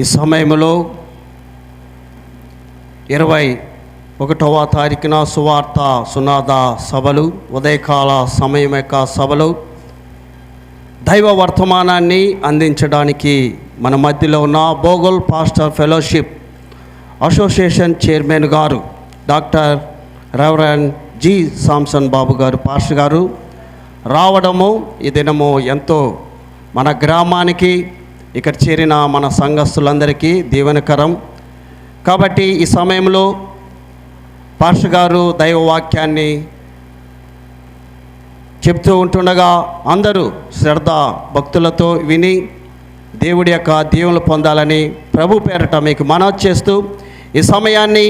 ఈ సమయంలో 21వ తారీఖున సువార్త సునాద సభలు, ఉదయకాల సమయం యొక్క సభలు, దైవ వర్తమానాన్ని అందించడానికి మన మధ్యలో ఉన్న Bogol pastor fellowship association chairman గారు డాక్టర్ రెవరెండ్ జి సామ్సన్ బాబు గారు పాస్టర్ గారు రావడము ఈ దినము ఎంతో మన గ్రామానికి, ఇక్కడ చేరిన మన సంఘస్థులందరికీ దీవెనకరం. కాబట్టి ఈ సమయంలో పాస్టర్ గారు దైవవాక్యాన్ని చెప్తూ ఉంటుండగా అందరూ శ్రద్ధ భక్తులతో విని దేవుడి యొక్క దీవెనలు పొందాలని ప్రభు పేరట మీకు మనవి చేస్తూ ఈ సమయాన్ని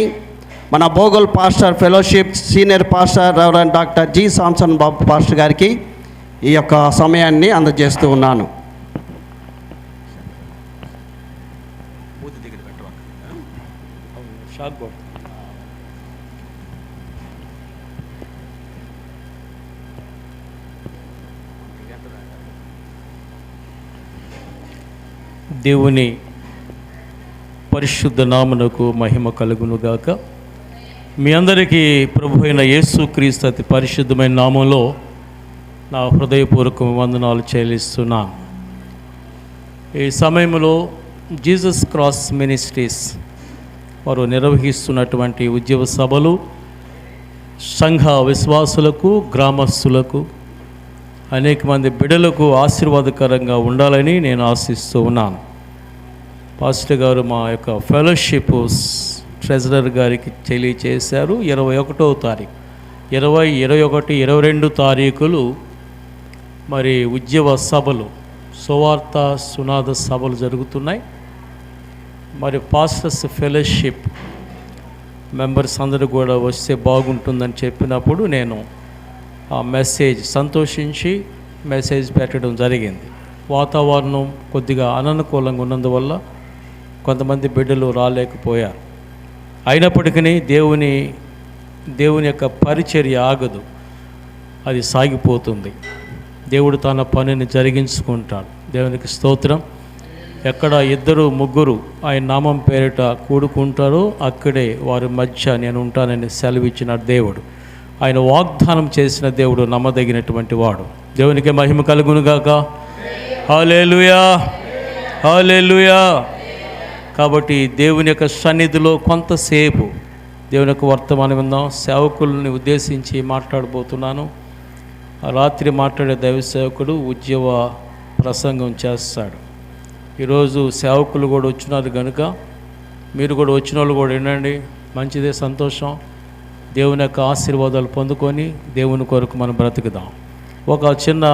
మన బోగోల్ pastor fellowship senior pastor reverend doctor G Samson Babu pastor గారికి ఈ యొక్క సమయాన్ని అందజేస్తూ ఉన్నాను. దేవుని పరిశుద్ధ నామమునకు మహిమ కలుగునుగాక. మీ అందరికీ ప్రభు అయిన యేసుక్రీస్తు అతి పరిశుద్ధమైన నామంలో నా హృదయపూర్వక వందనాలు చెల్లిస్తున్నాను. ఈ సమయంలో జీసస్ క్రాస్ మినిస్ట్రీస్ వారు నిర్వహిస్తున్నటువంటి ఉద్యోగ సభలు సంఘ విశ్వాసులకు, గ్రామస్తులకు, అనేక మంది బిడ్డలకు ఆశీర్వాదకరంగా ఉండాలని నేను ఆశిస్తూ ఉన్నాను. పాస్టర్ గారు మా యొక్క ఫెలోషిప్ ట్రెజరర్ గారికి తెలియచేశారు. 21వ తారీఖు 20, 21, 22 తారీఖులు మరి ఉద్యోగ సభలు, సువార్త సునాద సభలు జరుగుతున్నాయి. మరి పాస్టర్స్ ఫెలోషిప్ మెంబర్స్ అందరూ కూడా వస్తే బాగుంటుందని చెప్పినప్పుడు నేను ఆ మెసేజ్ సంతోషించి మెసేజ్ పెట్టడం జరిగింది. వాతావరణం కొద్దిగా అననుకూలంగా ఉన్నందువల్ల కొంతమంది బిడ్డలు రాలేకపోయారు. అయినప్పటికీ దేవుని యొక్క పరిచర్య ఆగదు, అది సాగిపోతుంది. దేవుడు తన పనిని జరిగించుకుంటాడు. దేవునికి స్తోత్రం. ఎక్కడ 2, 3 ఆయన నామం పేరిట కూడుకుంటారో అక్కడే వారి మధ్య నేను ఉంటానని సెలవిచ్చిన దేవుడు, ఆయన వాగ్దానం చేసిన దేవుడు నమ్మదగినటువంటి వాడు. దేవునికి మహిమ కలుగునుగాక. హల్లెలూయా, హల్లెలూయా. కాబట్టి దేవుని యొక్క సన్నిధిలో కొంతసేపు దేవుని యొక్క వర్తమానం విందాం. సేవకుల్ని ఉద్దేశించి మాట్లాడబోతున్నాను. రాత్రి మాట్లాడే దైవ సేవకుడు ఉద్యోగ ప్రసంగం చేస్తాడు. ఈరోజు సేవకులు కూడా వచ్చినారు కనుక మీరు కూడా వచ్చిన వాళ్ళు కూడా వినండి. మంచిదే, సంతోషం. దేవుని యొక్క ఆశీర్వాదాలు పొందుకొని దేవుని కొరకు మనం బ్రతుకుదాం. ఒక చిన్న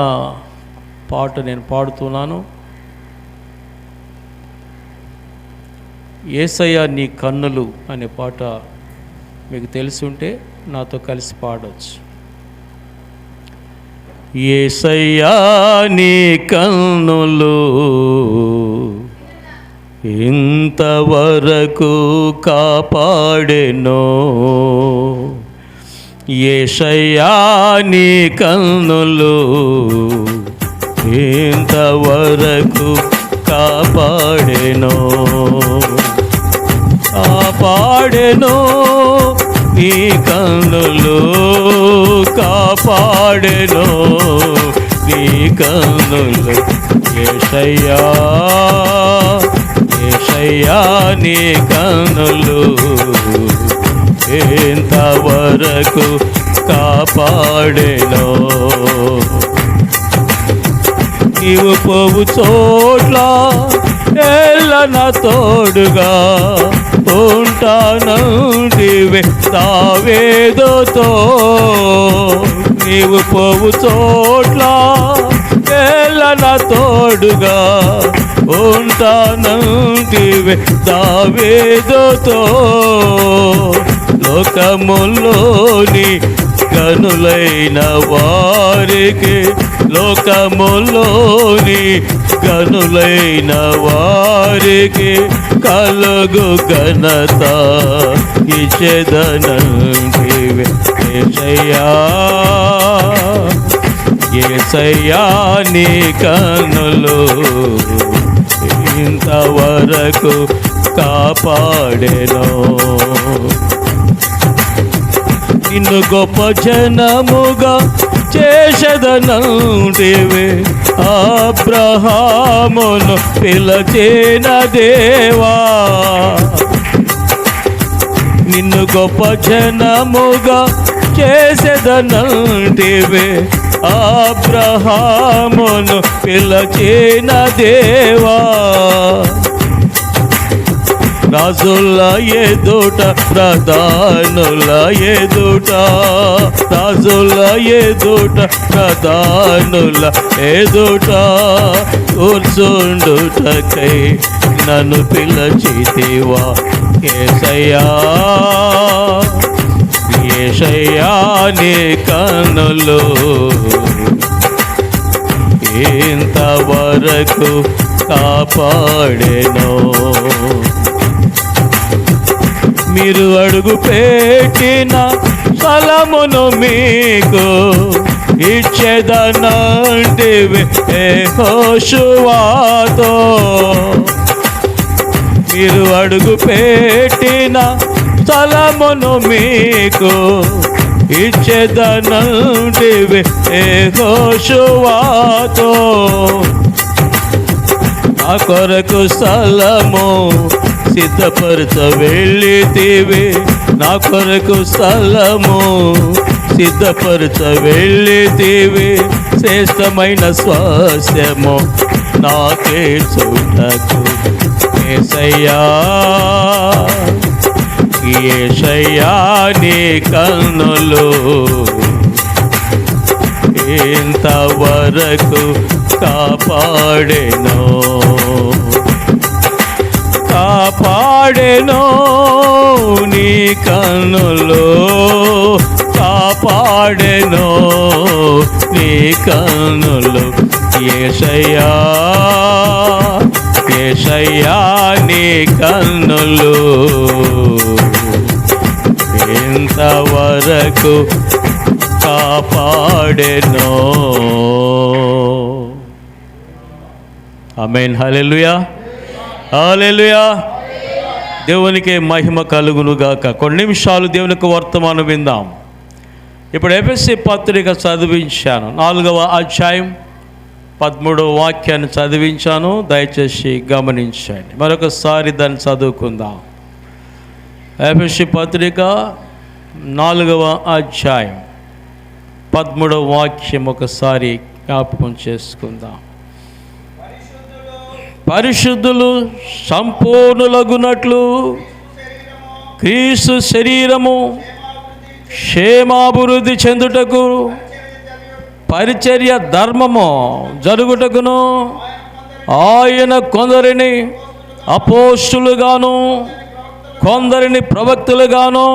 పాట నేను పాడుతున్నాను. యేసయ్యా నీ కన్నులు అనే పాట మీకు తెలిసి ఉంటే నాతో కలిసి పాడవచ్చు. యేసయ్యా నీ కన్నులు ఇంతవరకు కాపాడెనో, యేసయ్యా నీ కన్నులు ఇంతవరకు కాపాడెనో, కాపాడెనో నీ కన్నులు, కాపాడెనో నీ కన్నులు. యేసయ్యా, యేసయ్యా నీ కన్నులు ఎంతవరకు కాపాడెనో. నీవు పోవు చోట్ల ఎల్లన తోడుగా ఉంటానంటివే దావీదుతో. నీవు పోవు చోట్ల ఎల్లన తోడుగా ఉంటానంటివే దావీదుతో. లోకములోని గనులైన వారికి, లోకములోని గనులైన వారికి కలుగు ఘనత ఇచ్చెదనంటివే. యేసయ్యా, యేసయ్యా నీ కన్నులు ఇంతవరకు కాపాడెను. నిన్ను గొప్ప జనముగా చేసెదనంటివి, అబ్రహామును పిలిచిన దేవా. నిన్ను గొప్ప జనముగా చేసెదనంటివి, అబ్రహామును పిలిచిన దేవా. రాజుల ఎదుట, ప్రధానుల ఎదుట, రాజుల ఎదుట, ప్రధానుల ఎదుట కూర్చుండుటకై నన్ను పిలిచితివా యేసయ్యా. యేసయ్యా నీ కన్నులు ఇంతవరకు కాపాడెను. మీరు అడుగు పెట్టిన స్థలమును మీకు ఇచ్చేదనంటివి యెహోషువతో. మీరు అడుగు పెట్టిన స్థలమును మీకు ఇచ్చేదనంటివి యెహోషువతో. నా కొరకు స్థలము సిద్ధపరచ వెళ్ళితివి, నా కొరకు స్థలము సిద్ధపరచ వెళ్ళితివి. శ్రేష్టమైన స్వాస్యము నాకే చూటకు యేసయ్యా. యేసయ్యా నీ కన్నులు ఇంతవరకు కాపాడెను, కాపాడెను. నీ కన్నులు కాపాడెను, నీ కన్నులు. యేసయ్యా, యేసయ్యా నీ కన్నులు ఇంతవరకు కాపాడెను. ఆమేన్. హల్లెలూయా, హల్లెలూయా. దేవునికి మహిమ కలుగును గాక. కొన్ని నిమిషాలు దేవునికి వర్తమానం విందాం. ఇప్పుడు ఎఫెసీ పత్రిక చదివించాను, 4వ అధ్యాయం 13వ వాక్యాన్ని చదివించాను. దయచేసి గమనించండి. మరొకసారి దాన్ని చదువుకుందాం. ఎఫెసీ పత్రిక 4వ అధ్యాయం 13వ వాక్యం ఒకసారి జ్ఞాపకం చేసుకుందాం. పరిశుద్ధులు సంపూర్ణులగునట్లు క్రీస్తు శరీరము క్షేమాభివృద్ధి చెందుటకు పరిచర్య ధర్మము జరుగుటకును ఆయన కొందరిని అపోస్తులుగాను, కొందరిని ప్రవక్తలుగాను,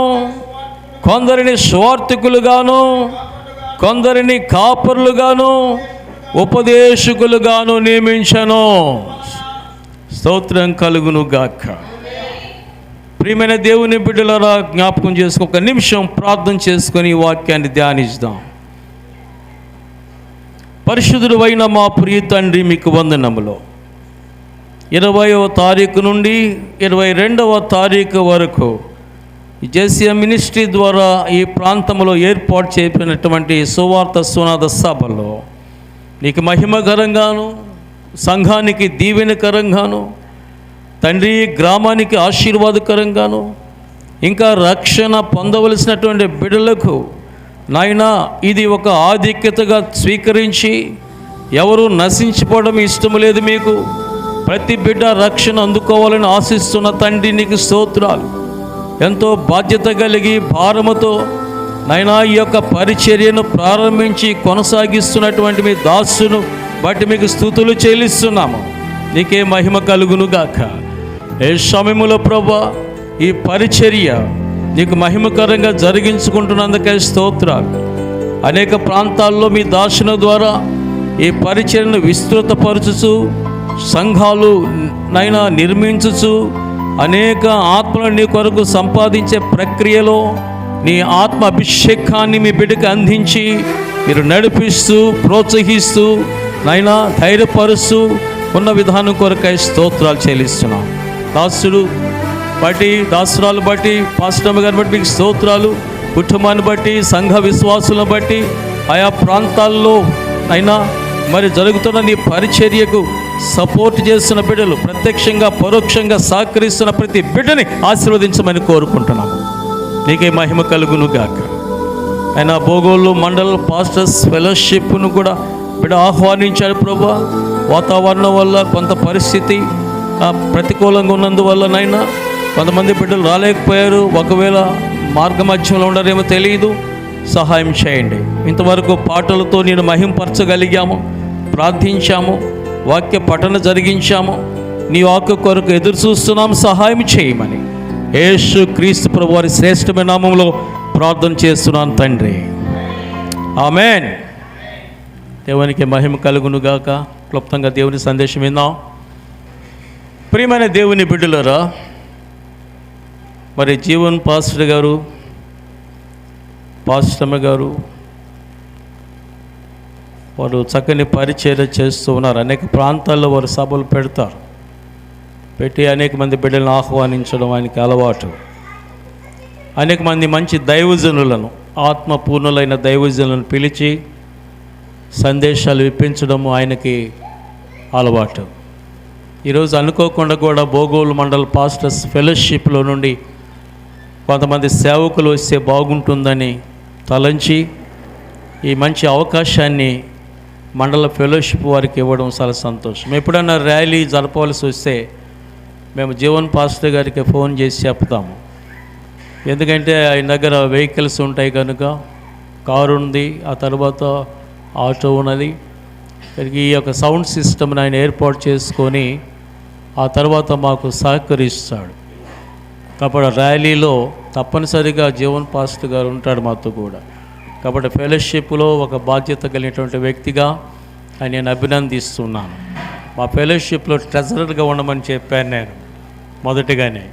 కొందరిని స్వార్థికులుగాను, కొందరిని కాపరులుగాను, ఉపదేశకులుగాను నియమించను. స్తోత్రం కలుగును గాక. ప్రియమైన దేవుని బిడ్డలారా, జ్ఞాపకం చేసుకుని ఒక నిమిషం ప్రార్థన చేసుకొని ఈ వాక్యాన్ని ధ్యానిద్దాం. పరిశుద్ధుడు అయిన మా ప్రియ తండ్రి, మీకు వందనములు. 20వ తారీఖు నుండి 22వ తారీఖు వరకు జేసీఎం మినిస్ట్రీ ద్వారా ఈ ప్రాంతంలో ఏర్పాటు చేయబడినటువంటి సువార్త సునాద సభలో నీకు మహిమకరంగాను, సంఘానికి దీవెనకరంగాను, తండ్రి గ్రామానికి ఆశీర్వాదకరంగాను, ఇంకా రక్షణ పొందవలసినటువంటి బిడ్డలకు నాయనా ఇది ఒక ఆధిక్యతగా స్వీకరించి, ఎవరు నశించిపోవడం ఇష్టం లేదు మీకు, ప్రతి బిడ్డ రక్షణ అందుకోవాలని ఆశిస్తున్న తండ్రి నీకు స్తోత్రాలు. ఎంతో బాధ్యత కలిగి భారముతో నాయనా ఈ యొక్క పరిచర్యను ప్రారంభించి కొనసాగిస్తున్నటువంటి మీ దాసును బట్టి మీకు స్తుతులు చెల్లిస్తున్నాము. నీకే మహిమ కలుగును గాక. ఏ సమయములో ప్రభా ఈ పరిచర్య నీకు మహిమకరంగా జరిగించుకుంటున్నందుకే స్తోత్రాలు. అనేక ప్రాంతాల్లో మీ దాసుల ద్వారా ఈ పరిచర్యను విస్తృతపరచుచు, సంఘాలు నైనా నిర్మించుచు, అనేక ఆత్మలను నీ కొరకు సంపాదించే ప్రక్రియలో నీ ఆత్మ అభిషేకాన్ని మీ బిడ్డకు అందించి మీరు నడిపిస్తూ, ప్రోత్సహిస్తూ, నైనా ధైర్యపరుస్తూ ఉన్న విధానం కొరకై స్తోత్రాలు చెల్లిస్తున్నాం. దాసుడు బట్టి, దాసురాలు బట్టి, పాస్టమ్ గారిని బట్టి మీకు స్తోత్రాలు. కుటుంబాన్ని బట్టి, సంఘ విశ్వాసులను బట్టి, ఆయా ప్రాంతాల్లో అయినా మరి జరుగుతున్న నీ పరిచర్యకు సపోర్ట్ చేస్తున్న బిడ్డలు, ప్రత్యక్షంగా పరోక్షంగా సహకరిస్తున్న ప్రతి బిడ్డని ఆశీర్వదించమని కోరుకుంటున్నాము. నీకే మహిమ కలుగును గాక. ఆయన బోగోలు మండల్ పాస్టర్స్ ఫెలోషిప్ను కూడా బిడ్డ ఆహ్వానించాడు ప్రభా. వాతావరణం వల్ల కొంత పరిస్థితి ప్రతికూలంగా ఉన్నందువల్లనైనా కొంతమంది బిడ్డలు రాలేకపోయారు. ఒకవేళ మార్గమధ్యంలో ఉండరేమో తెలియదు, సహాయం చేయండి. ఇంతవరకు పాటలతో నేను మహింపరచగలిగాము, ప్రార్థించాము, వాక్య పఠన జరిగించాము. నీ వాక్య కొరకు ఎదురు చూస్తున్నాం, సహాయం చేయమని యేసు క్రీస్తు ప్రభు వారి శ్రేష్టమైన నామంలో ప్రార్థన చేస్తున్నాను తండ్రి. ఆమేన్. దేవునికి మహిమ కలుగునుగాక. క్లుప్తంగా దేవుని సందేశం విందాం. ప్రియమైన దేవుని బిడ్డలారా, మరి జీవన్ పాస్టర్ గారు, పాస్టమ్మ గారు వారు చక్కని పరిచర్య చేస్తూ ఉన్నారు. అనేక ప్రాంతాల్లో వారు సభలు పెట్టి అనేక మంది బిడ్డలను ఆహ్వానించడం ఆయనకి అలవాటు. అనేక మంది మంచి దైవజనులను, ఆత్మపూర్ణులైన దైవజనులను పిలిచి సందేశాలు ఇప్పించడము ఆయనకి అలవాటు. ఈరోజు అనుకోకుండా కూడా బోగోలు మండల్ పాస్టర్స్ ఫెలోషిప్లో నుండి కొంతమంది సేవకులు వస్తే బాగుంటుందని తలంచి ఈ మంచి అవకాశాన్ని మండల ఫెలోషిప్ వారికి ఇవ్వడం చాలా సంతోషం. ఎప్పుడన్నా ర్యాలీ జరపవలసి వస్తే మేము జీవన్ పాస్టర్ గారికి ఫోన్ చేసి చెప్తాము. ఎందుకంటే ఆయన దగ్గర వెహికల్స్ ఉంటాయి కనుక, కారు ఉంది, ఆ తర్వాత ఆటో ఉన్నది. ఈ యొక్క సౌండ్ సిస్టమ్ని ఆయన ఏర్పాటు చేసుకొని ఆ తర్వాత మాకు సహకరిస్తాడు. కాబట్టి ర్యాలీలో తప్పనిసరిగా జీవన్ పాస్టర్ గారు ఉంటాడు మాతో కూడా. కాబట్టి ఫెలోషిప్లో ఒక బాధ్యత కలిగినటువంటి వ్యక్తిగా ఆయన నేను అభినందిస్తున్నాను. మా ఫెలోషిప్లో ట్రెజరర్గా ఉండమని చెప్పాను నేను మొదటిగానే.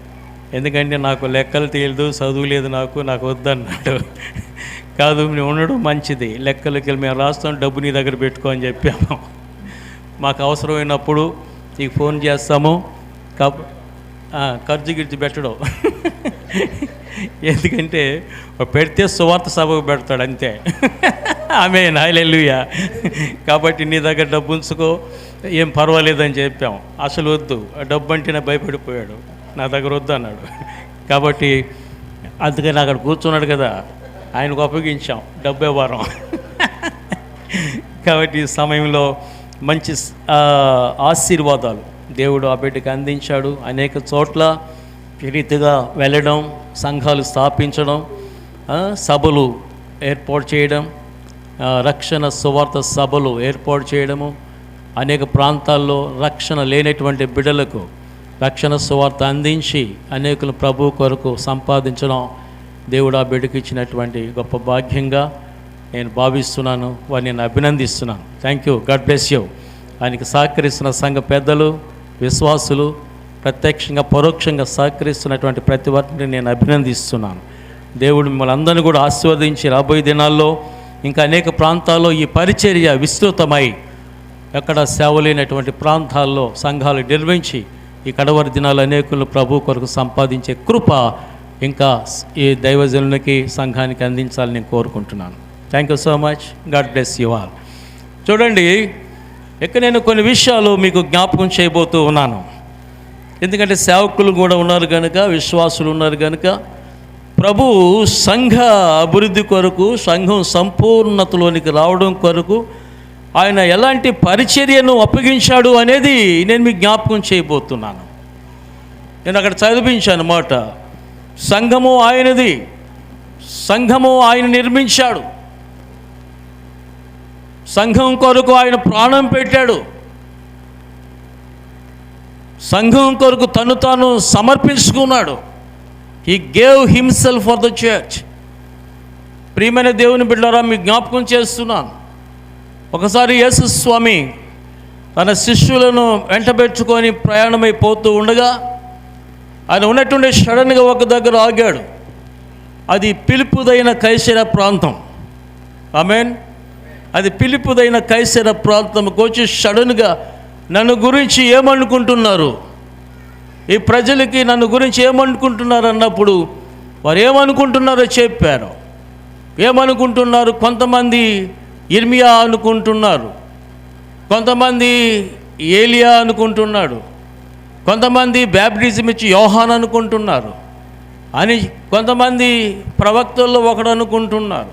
ఎందుకంటే నాకు లెక్కలు తెలియదు, చదువు లేదు, నాకు వద్దన్నాడు. కాదు, నువ్వు ఉండడం మంచిది, లెక్కలకి వెళ్ళి మేము రాస్తాం, డబ్బు నీ దగ్గర పెట్టుకో అని చెప్పాము. మాకు అవసరమైనప్పుడు నీకు ఫోన్ చేస్తాము, ఖర్చు గిర్చి పెట్టడం. ఎందుకంటే పెడితే సువార్త సభకు పెడతాడు అంతే. ఆమేన్, హల్లెలూయా. కాబట్టి నీ దగ్గర డబ్బు ఉంచుకో, ఏం పర్వాలేదని చెప్పాం. అసలు వద్దు, డబ్బు అంటేనే భయపడిపోయాడు, నా దగ్గర వద్దు అన్నాడు. కాబట్టి అందుకని అక్కడ కూర్చున్నాడు కదా, ఆయనకు అప్పగించాం డబ్బే వారం. కాబట్టి ఈ సమయంలో మంచి ఆశీర్వాదాలు దేవుడు ఆ బిడ్డకి అందించాడు. అనేక చోట్ల ఈ రీతిగా వెళ్ళడం, సంఘాలు స్థాపించడం, సభలు ఏర్పాటు చేయడం, రక్షణ సువార్త సభలు ఏర్పాటు చేయడము, అనేక ప్రాంతాల్లో రక్షణ లేనటువంటి బిడ్డలకు రక్షణ సువార్త అందించి అనేకులు ప్రభు కొరకు సంపాదించడం దేవుడు ఆ బిడ్డకి ఇచ్చినటువంటి గొప్ప భాగ్యంగా నేను భావిస్తున్నాను. వారిని నేను అభినందిస్తున్నాను. Thank you, God bless you. ఆయనకి సహకరిస్తున్న సంఘ పెద్దలు, విశ్వాసులు, ప్రత్యక్షంగా పరోక్షంగా సహకరిస్తున్నటువంటి ప్రతి వారిని నేను అభినందిస్తున్నాను. దేవుడు మిమ్మల్ని అందరినీ కూడా ఆశీర్వదించి రాబోయే దినాల్లో ఇంకా అనేక ప్రాంతాల్లో ఈ పరిచర్య విస్తృతమై ఎక్కడ సేవ లేనటువంటి ప్రాంతాల్లో సంఘాలు నిర్మించి ఈ కడవరి దినాలు అనేకులు ప్రభు కొరకు సంపాదించే కృప ఇంకా ఈ దైవజనులకి, సంఘానికి అందించాలని నేను కోరుకుంటున్నాను. Thank you so much. God bless you all. చూడండి, ఇక్కడ నేను కొన్ని విషయాలు మీకు జ్ఞాపకం చేయబోతూ ఉన్నాను. ఎందుకంటే సేవకులు కూడా ఉన్నారు కనుక, విశ్వాసులు ఉన్నారు కనుక, ప్రభు సంఘ అభివృద్ధి కొరకు, సంఘం సంపూర్ణతలోనికి రావడం కొరకు ఆయన ఎలాంటి పరిచర్యను అప్పగించాడు అనేది నేను మీకు జ్ఞాపకం చేయబోతున్నాను. నేను అక్కడ చదివించాను మాట. సంఘము ఆయనది, సంఘము ఆయన నిర్మించాడు, సంఘం కొరకు ఆయన ప్రాణం పెట్టాడు, సంఘం కొరకు తను తాను సమర్పించుకున్నాడు. He gave himself for the church. ప్రియమైన దేవుని బిడ్డలారా, మీకు జ్ఞాపకం చేస్తున్నాను. ఒకసారి యేసు స్వామి తన శిష్యులను వెంటబెట్టుకొని ప్రయాణమైపోతూ ఉండగా ఆయన ఉన్నట్టుండే సడన్గా ఒక దగ్గర ఆగాడు. అది పిలుపుదైన కైసర ప్రాంతం. ఆమేన్. అది పిలుపుదైన కైసర ప్రాంతంకి వచ్చి సడన్గా నన్ను గురించి ఏమనుకుంటున్నారు, ఈ ప్రజలకి నన్ను గురించి ఏమనుకుంటున్నారు అన్నప్పుడు వారు ఏమనుకుంటున్నారో చెప్పారు. ఏమనుకుంటున్నారు? కొంతమంది ఇర్మియా అనుకుంటున్నారు, కొంతమంది ఏలియా అనుకుంటున్నాడు, కొంతమంది బ్యాప్టిజం ఇచ్చి యోహాన్ అనుకుంటున్నారు అని, కొంతమంది ప్రవక్తల్లో ఒకడు అనుకుంటున్నారు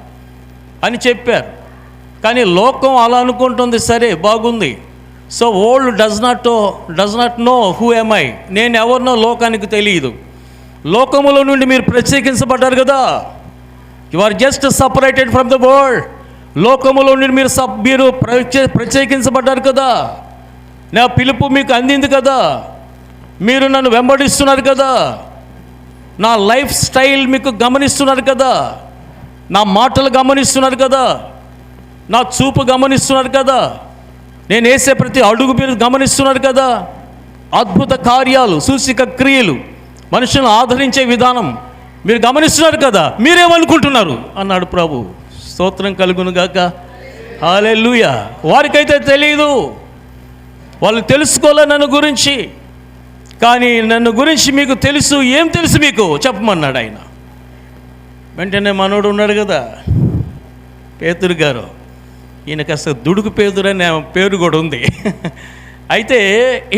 అని చెప్పారు. కానీ లోకం అలా అనుకుంటుంది. సరే, బాగుంది. So world does not know who am I. నేను ఎవరినో లోకానికి తెలియదు. లోకములో నుండి మీరు ప్రత్యేకించబడ్డారు కదా. You are just separated from the world. లోకములో నుండి మీరు ప్రత్యేకించబడ్డారు కదా. నా పిలుపు మీకు అందింది కదా. మీరు నన్ను వెంబడిస్తున్నారు కదా. నా లైఫ్ స్టైల్ మీకు గమనిస్తున్నారు కదా. నా మాటలు గమనిస్తున్నారు కదా. నా చూపు గమనిస్తున్నారు కదా. నేను వేసే ప్రతి అడుగు మీరు గమనిస్తున్నారు కదా. అద్భుత కార్యాలు, సూచిక క్రియలు, మనుషులను ఆదరించే విధానం మీరు గమనిస్తున్నారు కదా. మీరేమనుకుంటున్నారు అన్నాడు ప్రభు. స్తోత్రం కలుగును గాక. హల్లెలూయా. వారికైతే తెలియదు, వాళ్ళు తెలుసుకోలే నన్ను గురించి. కానీ నన్ను గురించి మీకు తెలుసు. ఏం తెలుసు మీకు చెప్పమన్నాడు ఆయన. వెంటనే మనోడు ఉన్నాడు కదా, పేతురు గారు. ఈయన కాస్త దుడుకు పేతురు అనే పేరు కూడా ఉంది. అయితే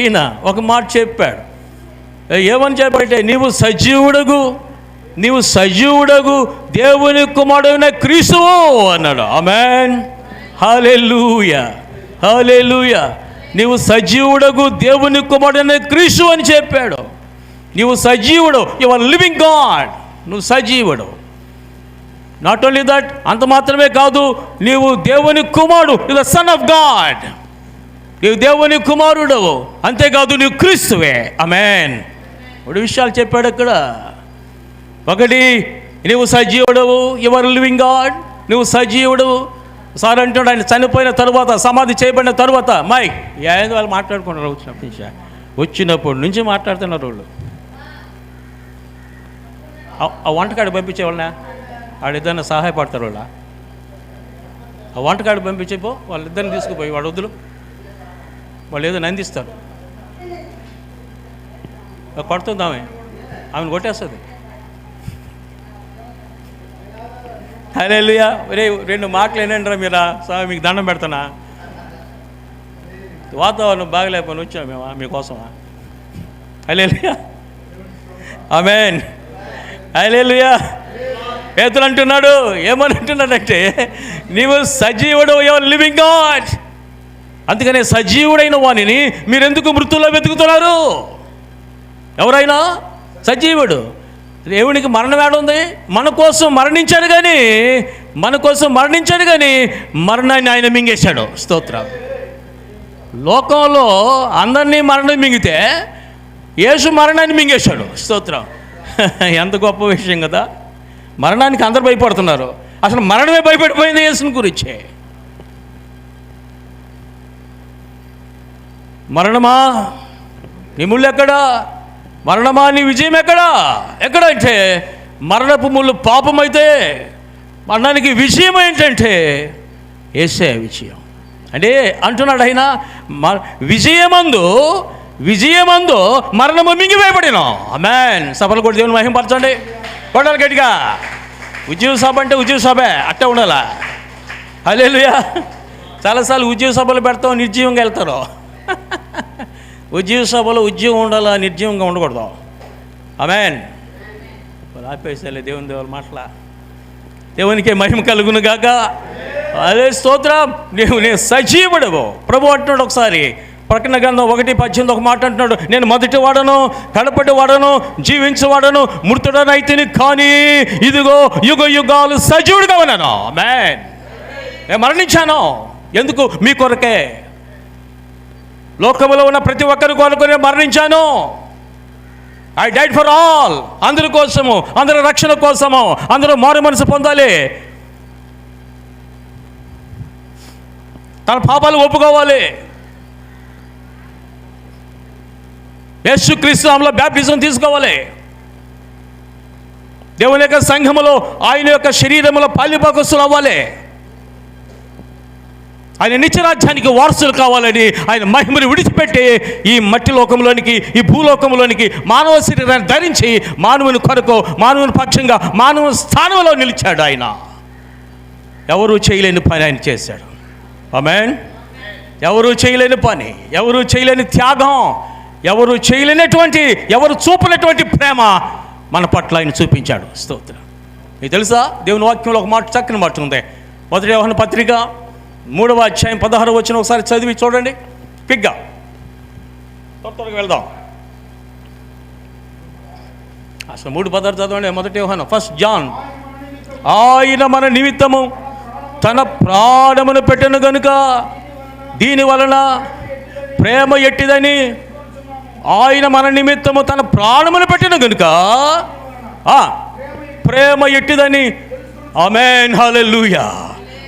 ఈయన ఒక మాట చెప్పాడు. ఏమని చెప్పాడంటే, నీవు సజీవుడగు దేవుని కుమారుడైన క్రీస్తువు అన్నాడు. ఆమేన్. హల్లెలూయా, హల్లెలూయా. నీవు సజీవుడగు దేవుని కుమారుడైన క్రీస్తు అని చెప్పాడు. నీవు సజీవుడు, యు ఆర్ లివింగ్ గాడ్. నువ్వు సజీవుడు. నాట్ ఓన్లీ దట్, అంత మాత్రమే కాదు, నీవు దేవుని కుమారుడు, you the son of God. నీవు దేవుని కుమారుడు, అంతేకాదు నీవు క్రీస్తువే. ఆమేన్. 3 విషయాలు చెప్పాడు అక్కడ. ఒకటి, నీవు సజీవుడవు, యు ఆర్ లివింగ్ గాడ్. నువ్వు సజీవుడు. సార్ అంటాడు, ఆయన చనిపోయిన తరువాత, సమాధి చేయబడిన తరువాత, మైక్ ఏదో వాళ్ళు మాట్లాడుకుంటారు. వచ్చినప్పటి నుంచి మాట్లాడుతున్నారు వాళ్ళు. ఆ వంటకాడు పంపించేవాళ్ళ వాడిద్దరిని సహాయపడతారు. వాళ్ళ ఆ వంటకాడు పంపించేపో, వాళ్ళిద్దరిని తీసుకుపోయి వాడు వద్దులు, వాళ్ళు ఏదో నందిస్తారు. కొడుతుంది ఆమెను కొట్టేస్తుంది. హల్లెలూయా. రే 2 మాటలు ఏనంటారా మీరా? స్వామి మీకు దండం పెడతానా? వాతావరణం బాగలేకపోయిన వచ్చాము మేము మీకోసమా? హల్లెలూయా. ఆమేన్. హల్లెలూయా. పేతురు అంటున్నాడు, ఏమని అంటున్నాడంటే, నీవు సజీవుడు, యు ఆర్ లివింగ్ గాడ్. అందుకనే సజీవుడైన వాణిని మీరెందుకు మృతుల్లో వెతుకుతున్నారు? ఎవరైనా సజీవుడు. దేవునికి మరణం ఏడుంది? మన కోసం మరణించాడు కానీ మరణాన్ని ఆయన మింగేశాడు. స్తోత్రం. లోకంలో అందరినీ మరణం మింగితే యేసు మరణాన్ని మింగేశాడు. స్తోత్రం. ఎంత గొప్ప విషయం కదా. మరణానికి అందరు భయపడుతున్నారు, అసలు మరణమే భయపడిపోయింది యేసుని గురించే. మరణమా నీ ముళ్ళు ఎక్కడా? మరణమా నీ విజయం ఎక్కడా? ఎక్కడంటే మరణపు ముళ్ళు పాపమైతే మరణానికి విజయం ఏంటంటే యేసే విజయం. అంటే అంటున్నాడు ఆయన, విజయమందు మరణము మింగివేయబడినా. ఆమేన్. సభలు కూడా దేవుని మహిమపరచండి. కొడాలి గట్టిగా. ఉద్యోగ సభ అంటే ఉద్యోగ సభే అట్టే ఉండాలా. హల్లెలూయా. చాలాసార్లు ఉద్యోగ సభలు పెడతాం, నిర్జీవంగా వెళ్తారు. ఉద్యోగ సభలో ఉద్యోగం ఉండాలా, నిర్జీవంగా ఉండకూడదు. ఆమేన్. ఆపేసాలే దేవుని దేవుల మాటల. దేవునికి మహిమ కలుగును గాక. అదే స్తోత్రం. నేను సజీవుడవు. ప్రభు అంటున్నాడు ఒకసారి ప్రకటన గ్రంథం 1:18 ఒక మాట అంటున్నాడు, నేను మొదటి వాడను, కడపటి వాడను, జీవించేవాడను, మృతుడనైతిని కానీ ఇదిగో యుగ యుగాలు సజీవుడిగా ఉన్నాను. ఆమేన్. నేను మరణించాను. ఎందుకు? మీ కొరకే. లోకములో ఉన్న ప్రతి ఒక్కరి కొరకు నేను మరణించాను. I died for all. అందరి కోసము, అందరి రక్షణ కోసము, అందరూ మారు మనసు పొందాలి, తన పాపాలు ఒప్పుకోవాలి, యేసుక్రీస్తు నామములో బాప్టిజం తీసుకోవాలి, దేవుని యొక్క సంఘములో ఆయన యొక్క శరీరములో పాలిభాగస్తులు అవ్వాలి. ఆయన నిత్యరాజ్యానికి వారసులు కావాలని ఆయన మహిమను విడిచిపెట్టి ఈ మట్టి లోకంలోనికి, ఈ భూలోకంలోనికి మానవ శరీరాన్ని ధరించి మానవుని కొరకు, మానవుని పక్షంగా, మానవ స్థానంలో నిలిచాడు. ఆయన ఎవరూ చేయలేని పని ఆయన చేశాడు. ఆమేన్. ఎవరు చేయలేని పని, ఎవరు చేయలేని త్యాగం, ఎవరు చేయలేనటువంటి, ఎవరు చూపలేటువంటి ప్రేమ మన పట్ల ఆయన చూపించాడు. స్తోత్రం. మీకు తెలుసా, దేవుని వాక్యంలో ఒక మాట, చక్కని మాట ఉంది. 1 యోహాను పత్రిక 3వ అధ్యాయం 16వ వచనం ఒకసారి చదివి చూడండి క్విక్గా. త్వరగా వెళ్దాం. అసలు 3:16 చదవండి. 1 యోహాను, 1 జాన్. ఆయన మన నిమిత్తము తన ప్రాణమును పెట్టెను గనుక దీని వలన ప్రేమ ఎట్టిదని, ఆయన మన నిమిత్తము తన ప్రాణమును పెట్టెను గనుక ప్రేమ ఎట్టిదని. ఆమేన్, హల్లెలూయా.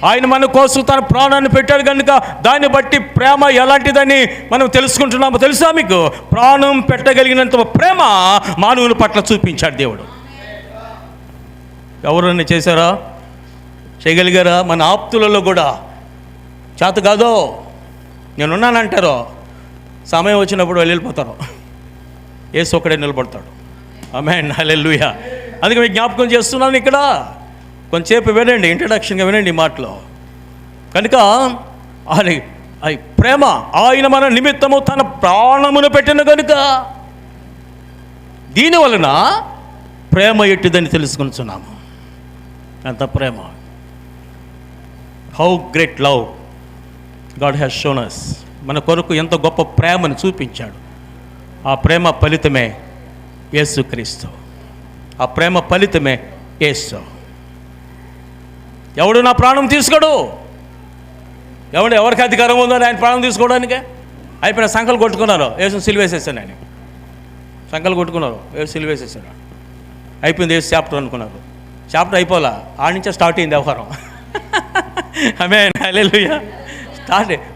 ఆయన మన కోసం తన ప్రాణాన్ని పెట్టాడు కనుక దాన్ని బట్టి ప్రేమ ఎలాంటిదని మనం తెలుసుకుంటున్నాము. తెలుసా మీకు? ప్రాణం పెట్టగలిగినంత ప్రేమ మానవుల పట్ల చూపించాడు దేవుడు. ఎవరన్నా చేశారా? చేయగలిగారా? మన ఆప్తులలో కూడా చేత కాదో, నేనున్నానంటారో, సమయం వచ్చినప్పుడు వెళ్ళిపోతారు. యేసు ఒక్కడే నిలబడతాడు. ఆమేన్, హల్లెలూయా. అందుకే మీకు జ్ఞాపకం చేస్తున్నాను. ఇక్కడ కొంచెంసేపు వినండి, ఇంట్రడక్షన్గా వినండి ఈ మాటలో. కనుక అది ప్రేమ, ఆయన మన నిమిత్తము తన ప్రాణమును పెట్టిన కనుక దీనివలన ప్రేమ ఎట్టిదని తెలుసుకుంటున్నాము. ఎంత ప్రేమ! How great love God has shown us. మన కొరకు ఎంత గొప్ప ప్రేమను చూపించాడు. ఆ ప్రేమ ఫలితమే యేసుక్రీస్తు. ఆ ప్రేమ ఫలితమే యేసు. ఎవడు నా ప్రాణం తీసుకోడు? ఎవరికి అధికారం ఉందో ఆయన ప్రాణం తీసుకోవడానికి? అయిపోయిన సంకలు కొట్టుకున్నారు, యేసుని సిలువేసేసాను. ఆయన సంకలు కొట్టుకున్నారు, యేసు సిలువేసేసాడు. అయిపోయింది యేసు చాప్టర్ అనుకున్నారు. చాప్టర్ అయిపోలా, ఆడి నుంచే స్టార్ట్ అయింది వ్యవహారం. ఆమేన్, హల్లెలూయా.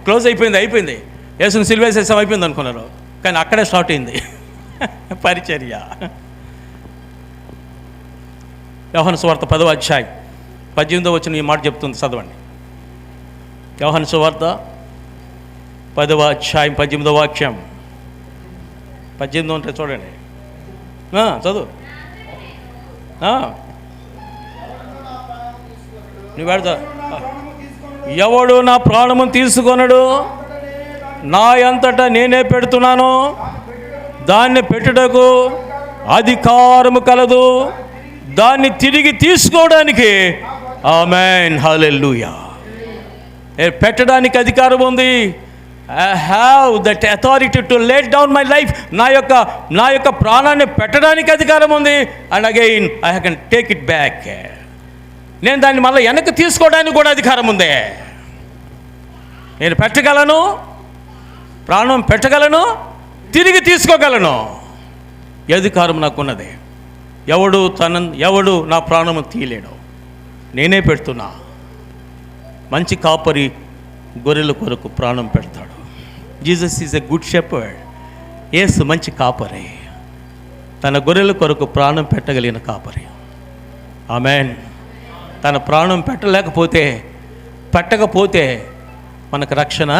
క్లోజ్ అయిపోయింది. యేసుని సిలువేసేసాం, అయిపోయింది అనుకున్నారు. కానీ అక్కడే స్టార్ట్ అయింది పరిచర్య. యోహాను సువార్త 10వ అధ్యాయం 18వ వచనం ఈ మాట చెప్తుంది, చదవండి. యోహాను సువార్త 10వ అధ్యాయం 18వ వాక్యం. 18 ఉంటే చూడండి, చదువు. నువ్వు పెడతా. ఎవడు నా ప్రాణమును తీసుకొనడు, నా అంతటా నేనే పెడుతున్నాను, దాన్ని పెట్టుటకు అధికారము కలదు, దాన్ని తిరిగి తీసుకోవడానికి. ఆమేన్, హల్లెలూయా. పెట్టడానికి అధికారం ఉంది. I have that authority to laid down my life. నా యొక్క ప్రాణాన్ని పెట్టడానికి అధికారం ఉంది. And again I can take it back. నేను దాన్ని మళ్ళీ వెనక్కి తీసుకోవడానికి కూడా అధికారం ఉంది. నేను పెట్టగలను, ప్రాణం పెట్టగలను, తిరిగి తీసుకోగలను. ఈ అధికారం నాకున్నది. ఎవడు నా ప్రాణము తీయలేడు. నేనే పెడుతున్నా. మంచి కాపరి గొర్రెల కొరకు ప్రాణం పెడతాడు. Jesus is a good shepherd. యేసు మంచి కాపరి, తన గొర్రెల కొరకు ప్రాణం పెట్టగలిగిన కాపరి. ఆమేన్. తన ప్రాణం పెట్టకపోతే మనకు రక్షణ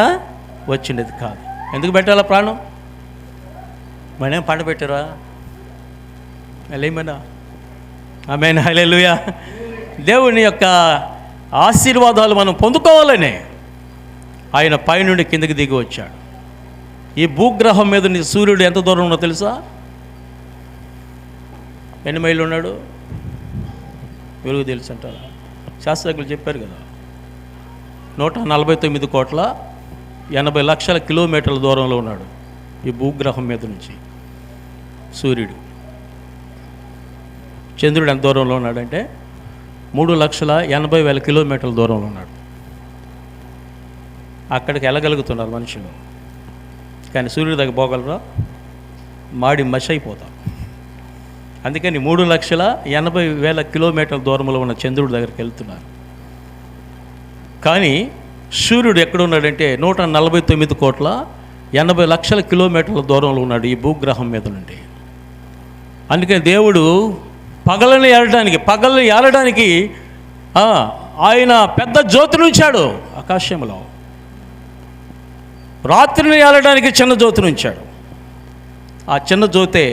వచ్చిండేది కాదు. ఎందుకు పెట్టాలా ప్రాణం? మనేం పంట పెట్టారా? లేమన్నా. ఆమేన్, హల్లెలూయా. దేవుని యొక్క ఆశీర్వాదాలు మనం పొందుకోవాలనే ఆయన పైనుండి కిందకి దిగి వచ్చాడు. ఈ భూగ్రహం మీద సూర్యుడు ఎంత దూరం ఉన్నో తెలుసా? ఎన్ని మైళ్ళు ఉన్నాడు? వెలుగు తెలుసు అంటారా? శాస్త్రజ్ఞులు చెప్పారు కదా, 149,80,00,000 కిలోమీటర్ల దూరంలో ఉన్నాడు ఈ భూగ్రహం మీద నుంచి సూర్యుడు. చంద్రుడు ఎంత దూరంలో ఉన్నాడంటే 3,80,000 కిలోమీటర్ల దూరంలో ఉన్నాడు. అక్కడికి వెళ్ళగలుగుతున్నారు మనుషులు, కానీ సూర్యుడి దగ్గర పోగలరా? మాడి మషి అయిపోతాం. అందుకని 3,80,000 కిలోమీటర్ల దూరంలో ఉన్న చంద్రుడి దగ్గరికి వెళ్తున్నారు. కానీ సూర్యుడు ఎక్కడున్నాడంటే 149,80,00,000 కిలోమీటర్ల దూరంలో ఉన్నాడు ఈ భూగ్రహం మీద నుండి. అందుకని దేవుడు పగలని ఏలడానికి ఆయన పెద్ద జ్యోతిని ఉంచాడు ఆకాశంలో. రాత్రిని ఏలడానికి చిన్న జ్యోతిని ఉంచాడు. ఆ చిన్న జ్యోతే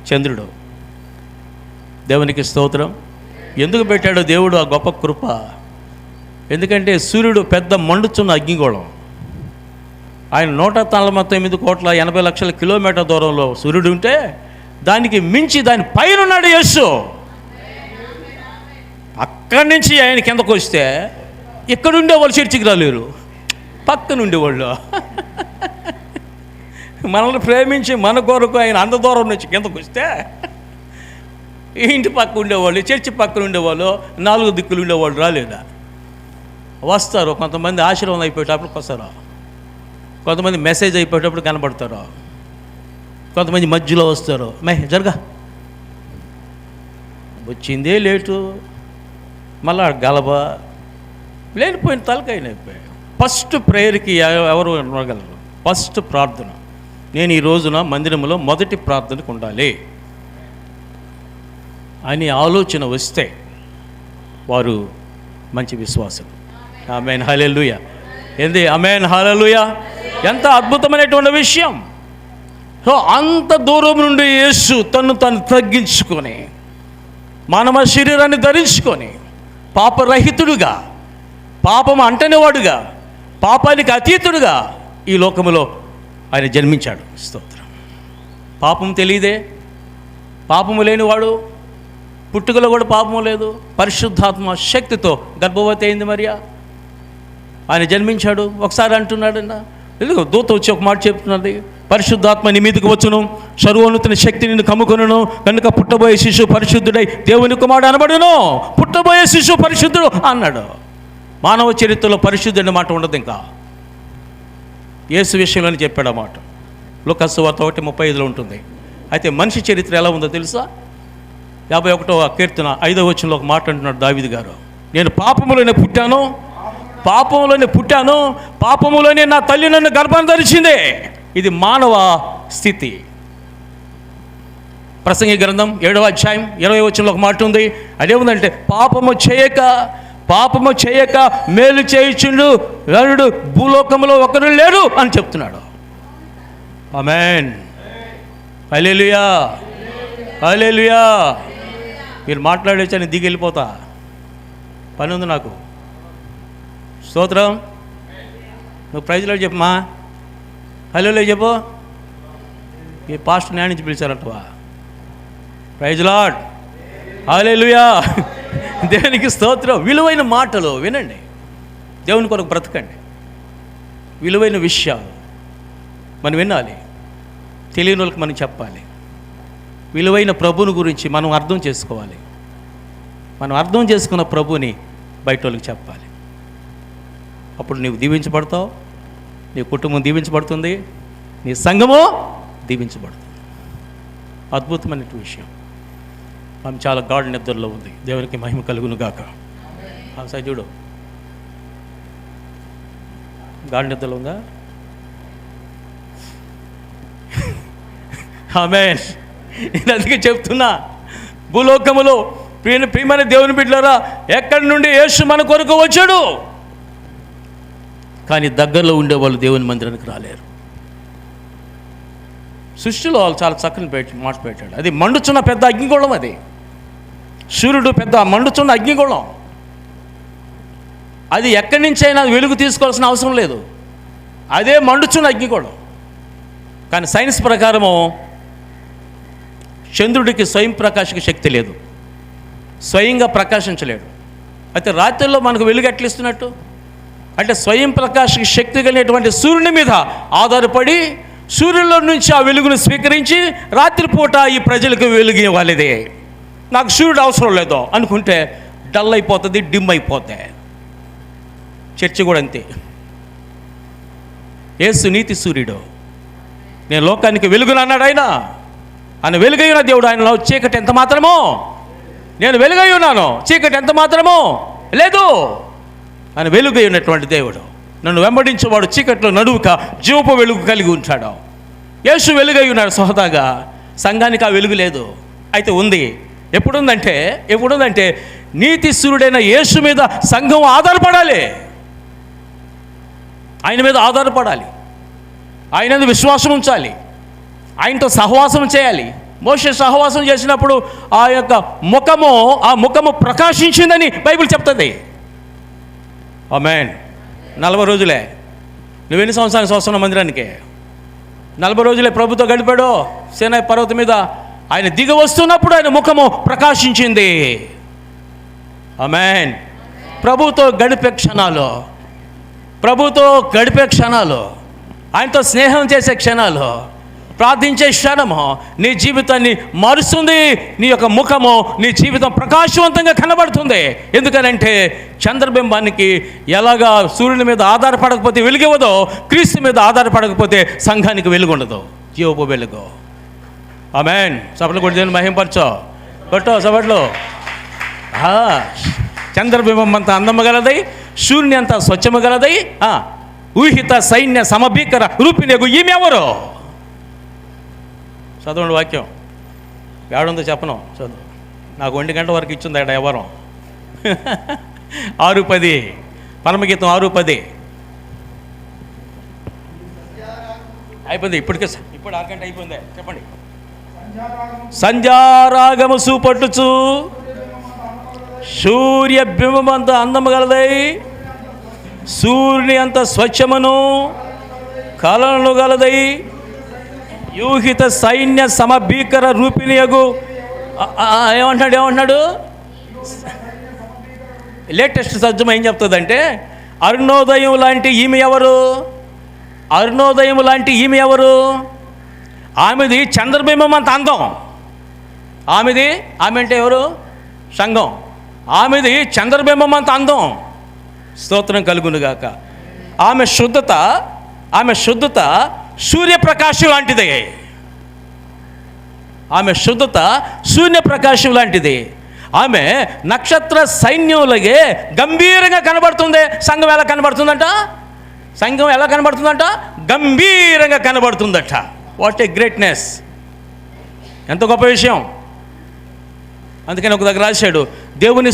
చంద్రుడు. దేవునికి స్తోత్రం. ఎందుకు పెట్టాడో దేవుడు ఆ గొప్ప కృప? ఎందుకంటే సూర్యుడు పెద్ద మండుచున్న అగ్నిగోళం. ఆయన 199,80,00,000 కిలోమీటర్ దూరంలో సూర్యుడు ఉంటే దానికి మించి దాని పైన ఉన్నాడు యేసు. అక్కడి నుంచి ఆయన కిందకు వస్తే ఇక్కడ ఉండేవాళ్ళు చర్చికి రాలేరు, పక్కన ఉండేవాళ్ళు. మనల్ని ప్రేమించి మన కొరకు ఆయన అంత దూరం నుంచి కిందకు వస్తే ఇంటి పక్క ఉండేవాళ్ళు, చర్చి పక్కన ఉండేవాళ్ళు, 4 దిక్కులు ఉండేవాళ్ళు రాలేదా? వస్తారు. కొంతమంది ఆశీర్వాదం అయిపోయేటప్పుడు వస్తారు, కొంతమంది మెసేజ్ అయిపోయేటప్పుడు కనబడతారు, కొంతమంది మధ్యలో వస్తారు. జరగా వచ్చిందే లేటు, మళ్ళా గలబ లేనిపోయిన తలకైన అయిపోయాయి. ఫస్ట్ ప్రేయర్కి ఎవరు ఉండగలరు? ఫస్ట్ ప్రార్థన. నేను ఈ రోజున మందిరంలో మొదటి ప్రార్థనకు ఉండాలి అని ఆలోచన వస్తే వారు మంచి విశ్వాసం. ఆమేన్, హల్లెలూయా. ఏంది ఆమేన్, హల్లెలూయా. ఎంత అద్భుతమైనటువంటి విషయం. సో అంత దూరం నుండి యేసు తను తగ్గించుకొని మానవ శరీరాన్ని ధరించుకొని పాపరహితుడుగా, పాపం అంటనేవాడుగా, పాపానికి అతీతుడుగా ఈ లోకములో ఆయన జన్మించాడు. స్తోత్రం. పాపం తెలియదే, పాపము లేనివాడు, పుట్టుకలో కూడా పాపము లేదు, పరిశుద్ధాత్మ శక్తితో గర్భవతి అయింది మరియా. ఆయన జన్మించాడు. ఒకసారి అంటున్నాడన్నా, ఎందుకు దూత వచ్చి ఒక మాట చెప్తున్నది, పరిశుద్ధాత్మ నీ మీదకి వచ్చును, సర్వోన్నత శక్తి నిన్ను కమ్ముకొనును, కనుక పుట్టబోయే శిశువు పరిశుద్ధుడై దేవుని కుమారుడు అనబడును. పుట్టబోయే శిశువు పరిశుద్ధుడు అన్నాడు. మానవ చరిత్రలో పరిశుద్ధుడి మాట ఉండదు. ఇంకా యేసు విషయంలోనే చెప్పాడు ఆ మాట. లూకా సువార్త 1:35 ఉంటుంది. అయితే మనిషి చరిత్ర ఎలా ఉందో తెలుసా? 51వ కీర్తన 5వ వచనంలో ఒక మాట అంటున్నాడు దావీదు గారు, నేను పాపములోనే పుట్టాను, పాపములోనే నా తల్లి నన్ను గర్భం ధరించిందే. ఇది మానవ స్థితి. ప్రసంగి గ్రంథం 7వ అధ్యాయం 20వ వచనంలో ఒక మాట ఉంది. అదేముందంటే పాపము చేయక మేలు చేయుచుండు నరుడు భూలోకంలో ఒకరు లేరు అని చెప్తున్నాడు. ఆమేన్, హల్లెలూయా, హల్లెలూయా. మీరు మాట్లాడేచ్చని దిగి వెళ్ళిపోతా, పని ఉంది నాకు. స్తోత్రం. నువ్వు ప్రైజ్లో చెప్పమా, హల్లెలూయా చెప్పు. ఈ పాస్టర్ న్యాయ నుంచి పిలిచారంటవా? ప్రైజ్ లార్డ్, హల్లెలూయా. దేవునికి స్తోత్రం. విలువైన మాటలు వినండి, దేవుని కొరకు బ్రతకండి. విలువైన విషయాలు మనం వినాలి, తెలియని వాళ్ళకి మనం చెప్పాలి. విలువైన ప్రభుని గురించి మనం అర్థం చేసుకోవాలి. మనం అర్థం చేసుకున్న ప్రభుని బయట వాళ్ళకి చెప్పాలి. అప్పుడు నీవు దీవించబడతావు, నీ కుటుంబం దీవించబడుతుంది, నీ సంఘము దీవించబడుతుంది. అద్భుతమైన విషయం. ఆమె చాలా గాఢ నిద్రలో ఉంది. దేవునికి మహిమ కలుగును గాక. సార్ చూడు, గాఢ నిద్రలో ఉందా? ఆమేన్. నేను అందుకే చెప్తున్నా, భూలోకములో ప్రియమైన దేవుని బిడ్డలారా, ఎక్కడి నుండి యేసు మన కొరకు వచ్చాడు, కానీ దగ్గరలో ఉండేవాళ్ళు దేవుని మందిరానికి రాలేరు. సృష్టిలో వాళ్ళు చాలా చక్కని మాట పెట్టాడు. అది మండుచున్న పెద్ద అగ్నిగోళం. అది సూర్యుడు పెద్ద మండుచున్న అగ్నిగోళం. అది ఎక్కడి నుంచైనా వెలుగు తీసుకోవాల్సిన అవసరం లేదు. అదే మండుచున్న అగ్నిగోళం. కానీ సైన్స్ ప్రకారము చంద్రుడికి స్వయం ప్రకాశక శక్తి లేదు, స్వయంగా ప్రకాశించలేడు. అయితే రాత్రిలో మనకు వెలుగు ఎట్లా ఇస్తున్నట్టు అంటే స్వయం ప్రకాశక శక్తి కలిగినటువంటి సూర్యుని మీద ఆధారపడి సూర్యుల్లో నుంచి ఆ వెలుగును స్వీకరించి రాత్రిపూట ఈ ప్రజలకు వెలుగు ఇవ్వాలిదే. నాకు సూర్యుడు అవసరం లేదో అనుకుంటే డల్ అయిపోతుంది, డిమ్ అయిపోతాయి. చర్చి కూడా అంతే. యేసు నీతి సూర్యుడు, నేను లోకానికి వెలుగును అన్నాడు. ఆయన వెలుగైన దేవుడు. ఆయనలో చీకటి ఎంత మాత్రమో, నేను వెలుగై ఉన్నాను, చీకటి ఎంత మాత్రమో లేదు. ఆయన వెలుగై ఉన్నటువంటి దేవుడు. నన్ను వెంబడించేవాడు చీకట్లో నడువుక జీవపు వెలుగు కలిగి ఉంటాడు. యేసు వెలుగై ఉన్నాడు సహదాగా. సంఘానికి ఆ వెలుగు లేదు. అయితే ఉంది. ఎప్పుడుందంటే నీతి సూర్యుడైన యేసు మీద సంఘం ఆధారపడాలి. ఆయన మీద ఆధారపడాలి, ఆయన మీద విశ్వాసం ఉంచాలి, ఆయనతో సహవాసం చేయాలి. మోషే సహవాసం చేసినప్పుడు ఆ ముఖము ప్రకాశించిందని బైబిల్ చెప్తుంది. ఆమేన్. 40 రోజులే. నువ్వెన్ని సంవత్సరానికి వస్తున్నావు మందిరానికి? 40 రోజులే ప్రభుతో గడిపాడు. సీనాయి పర్వతం మీద ఆయన దిగి వస్తున్నప్పుడు ఆయన ముఖము ప్రకాశించింది. ఆమేన్. ప్రభుతో గడిపే క్షణాలు, ఆయనతో స్నేహం చేసే క్షణాలు, ప్రార్థించే క్షణము నీ జీవితాన్ని మారుస్తుంది. నీ యొక్క ముఖము, నీ జీవితం ప్రకాశవంతంగా కనబడుతుంది. ఎందుకనంటే చంద్రబింబానికి ఎలాగా సూర్యుని మీద ఆధారపడకపోతే వెలుగివ్వదో, క్రీస్తు మీద ఆధారపడకపోతే సంఘానికి వెలుగుండదు, జీవపు వెలుగు. ఆమేన్. సభలు కొట్టి దేవుని మహింపరచో, కొట్టో సభట్లో. చంద్రబింబం అంత అందము గలదై, సూర్యుని అంత స్వచ్ఛము గలదై, ఊహిత సైన్య సమభీకర రూపిణియగు ఈమె ఎవరు? చదవండి వాక్యం. ఏడుందో చెప్పను, చదువు. నాకు 1 గంట వరకు ఇచ్చింది అక్కడ ఎవరం. 6:10 పరమగీతం 6:10 అయిపోయింది. ఇప్పుడు 6 గంట అయిపోయింది. చెప్పండి. సంధ్యారాగము సూపట్టుచు సూర్య బింబమంత అందము గలదై, సూర్యుని అంత స్వచ్ఛమును కళను గలదై, యూహిత సైన్య సమభీకర రూపిణియగు. ఏమంటున్నాడు? లేటెస్ట్ తర్జుమా ఏం చెప్తుందంటే, అరుణోదయం లాంటి ఈమె ఎవరు? ఆమెది చంద్రబింబం అంత అందం. ఆమె అంటే ఎవరు? సంఘం. ఆమెది చంద్రబింబం అంత అందం. స్తోత్రం కలుగునుగాక. ఆమె శుద్ధత సూర్యప్రకాశం లాంటిది. ఆమె నక్షత్ర సైన్యంలాగే గంభీరంగా కనబడుతుంది. సంఘం ఎలా కనబడుతుందంట? గంభీరంగా కనబడుతుందట. What a greatness! ఎంత గొప్ప విషయం! అందుకని ఒక దగ్గర రాశాడు, దేవుని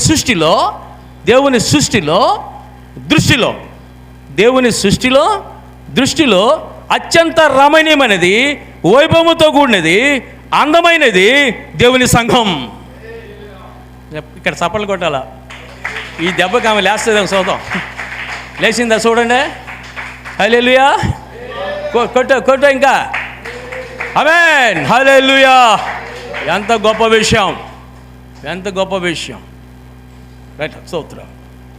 దృష్టిలో అత్యంత రమణీయమైనది, వైభవముతో కూడినది, అందమైనది దేవుని సంఘం. ఇక్కడ చప్పట్లు కొట్టాలా? ఈ దెబ్బకి ఆమె లేస్తుంది. చూద్దాం, లేచిందా చూడండి. హల్లెలూయా. కొట్టు ఇంకా. ఆమేన్. హల్లెలూయా. ఎంత గొప్ప విషయం! రైట్. స్తోత్రం.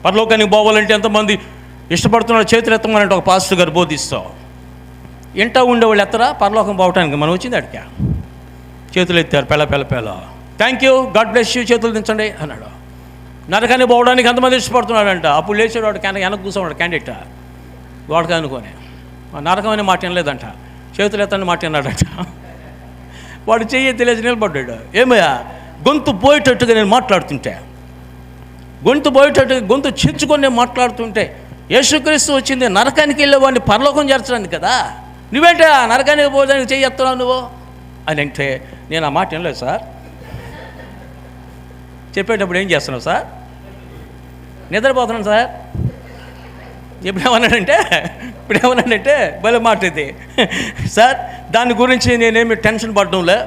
పరలోకానికి పోవాలంటే ఎంతమంది ఇష్టపడుతున్నాడు? చేతులు ఎత్తమనంటే ఒక పాస్టర్ గారు బోధిస్తాం. ఇంట ఉండేవాళ్ళు ఎత్తరా పరలోకం పోవటానికి? మనం వచ్చింది అడిగా, చేతులు ఎత్తారు. పెళ్ళ thank you, God bless you, చేతులు దించండి అన్నాడు. నరకాన్ని పోవడానికి ఎంతమంది ఇష్టపడుతున్నాడంట? అప్పుడు లేచాడు వాడు, వెనక కూర్చోన్నాడు క్యాండిడేట్, గోడక అనుకోని. నరకం అనే మాట వినలేదంట, చేతులు ఎత్తని మాట విన్నాడంట. వాడు చెయ్యి తెలియచి నిలబడ్డాడు. ఏమయ్యా, గొంతు పోయేటట్టుగా నేను మాట్లాడుతుంటే, గొంతు చించుకొని నేను మాట్లాడుతుంటే, యేసుక్రీస్తు వచ్చింది నరకానికి వెళ్ళేవాడిని పరలోకం చేర్చడానికి కదా, నువ్వేంటే నరకానికి పోవడానికి చెయ్యి ఎత్తున్నావు నువ్వు అని అంటే, నేను ఆ మాట వినలేదు సార్. చెప్పేటప్పుడు ఏం చేస్తున్నావు సార్? నిద్రపోతున్నాను సార్. ఇప్పుడు ఏమన్నాడంటే భలే మాట ఇది సార్, దాని గురించి నేనేమి టెన్షన్ పడడంలే,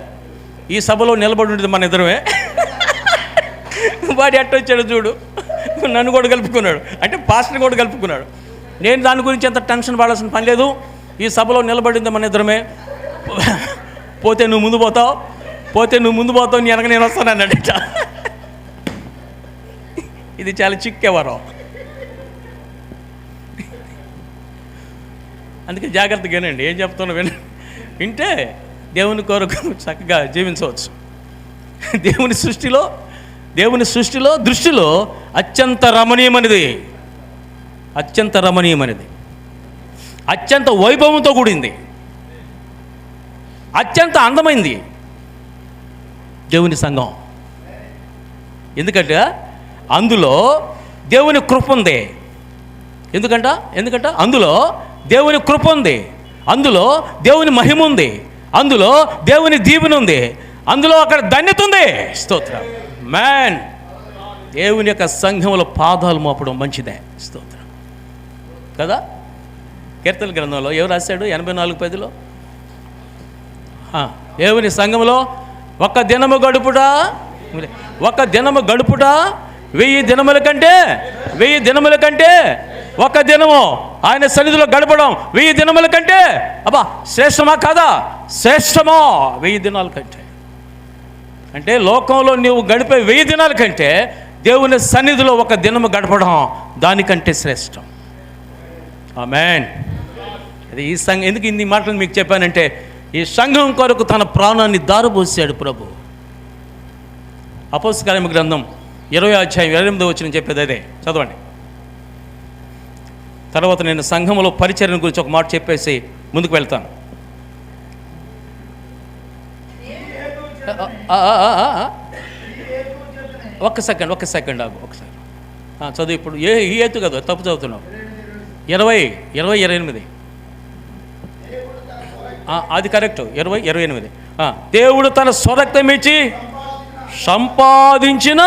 ఈ సభలో నిలబడి ఉండేది మన ఇద్దరమే. వాడు ఎట్టొచ్చాడు చూడు, నన్ను కూడా కలుపుకున్నాడు, అంటే పాస్టర్ని కూడా కలుపుకున్నాడు. నేను దాని గురించి ఎంత టెన్షన్ పడాల్సిన పని లేదు, ఈ సభలో నిలబడింది మన ఇద్దరమే. పోతే నువ్వు ముందు పోతావు, నీ వెనక నేను వస్తాను అన్నాడట. ఇది చాలా చిక్కేవారం. అందుకే జాగ్రత్తగానండి, ఏం చెప్తున్నా వింటే దేవుని కొరకు చక్కగా జీవించవచ్చు. దేవుని దృష్టిలో అత్యంత రమణీయమైనది, అత్యంత వైభవంతో కూడింది, అత్యంత అందమైంది దేవుని సంఘం. ఎందుకంటే అందులో దేవుని కృప ఉంది. ఎందుకంట అందులో దేవుని కృప ఉంది, అందులో దేవుని మహిమ ఉంది, అందులో దేవుని దీవెన ఉంది, అందులో అక్కడ ధన్యత ఉంది. స్తోత్రం. మ్యాన్, దేవుని యొక్క సంఘంలో పాదాలు మోపడం మంచిదే. స్తోత్రం కదా. కీర్తన గ్రంథంలో ఎవరు రాశాడు? 84:10. దేవుని సంఘములో ఒక దినము గడుపుట 1000 దినముల కంటే ఒక దినము ఆయన సన్నిధిలో గడపడం 1000 దినముల కంటే అబ్బా శ్రేష్టమా కాదా? శ్రేష్టమో 1000 దినాల కంటే. అంటే లోకంలో నువ్వు గడిపే 1000 దినాల కంటే దేవుని సన్నిధిలో ఒక దినము గడపడం దానికంటే శ్రేష్టం. ఆమేన్. అది ఈ సంఘం ఎందుకు ఇన్ని మాటలు మీకు చెప్పానంటే, ఈ సంఘం కొరకు తన ప్రాణాన్ని దారబోసాడు ప్రభు. అపోస్తల కార్యముల గ్రంథం 20:28 చెప్పేది అదే, చదవండి. తర్వాత నేను సంఘంలో పరిచర్య గురించి ఒక మాట చెప్పేసి ముందుకు వెళ్తాను. ఒక్క సెకండ్ ఆగు ఒకసారి. చదువు ఇప్పుడు. ఈ హేతు కదా, తప్పు చదువుతున్నావు. 20:28 అది కరెక్ట్. 20:28 దేవుడు తన స్వరక్తం ఇచ్చి సంపాదించిన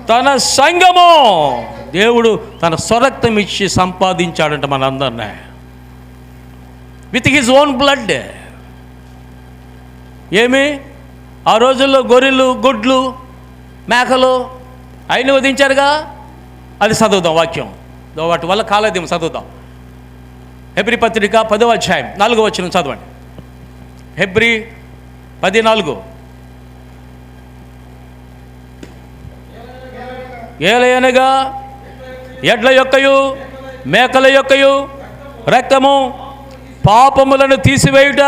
తన సంఘము. దేవుడు తన స్వరక్తం ఇచ్చి సంపాదించాడంట మనందరినీ, విత్ హిజ్ ఓన్ బ్లడ్. ఏమి ఆ రోజుల్లో గొర్రెలు, గుడ్లు, మేకలు అయిన వధించారుగా. అది చదువుదాం వాక్యం, వాటి వల్ల కాలేదేమో చదువుదాం. హెబ్రీ పత్రిక 10వ అధ్యాయం 4వ వచనం చదవండి. హెబ్రీ 10:4. ఏలయనగా ఎడ్ల యొక్కయు మేకల యొక్కయు రక్తము పాపములను తీసివేయుట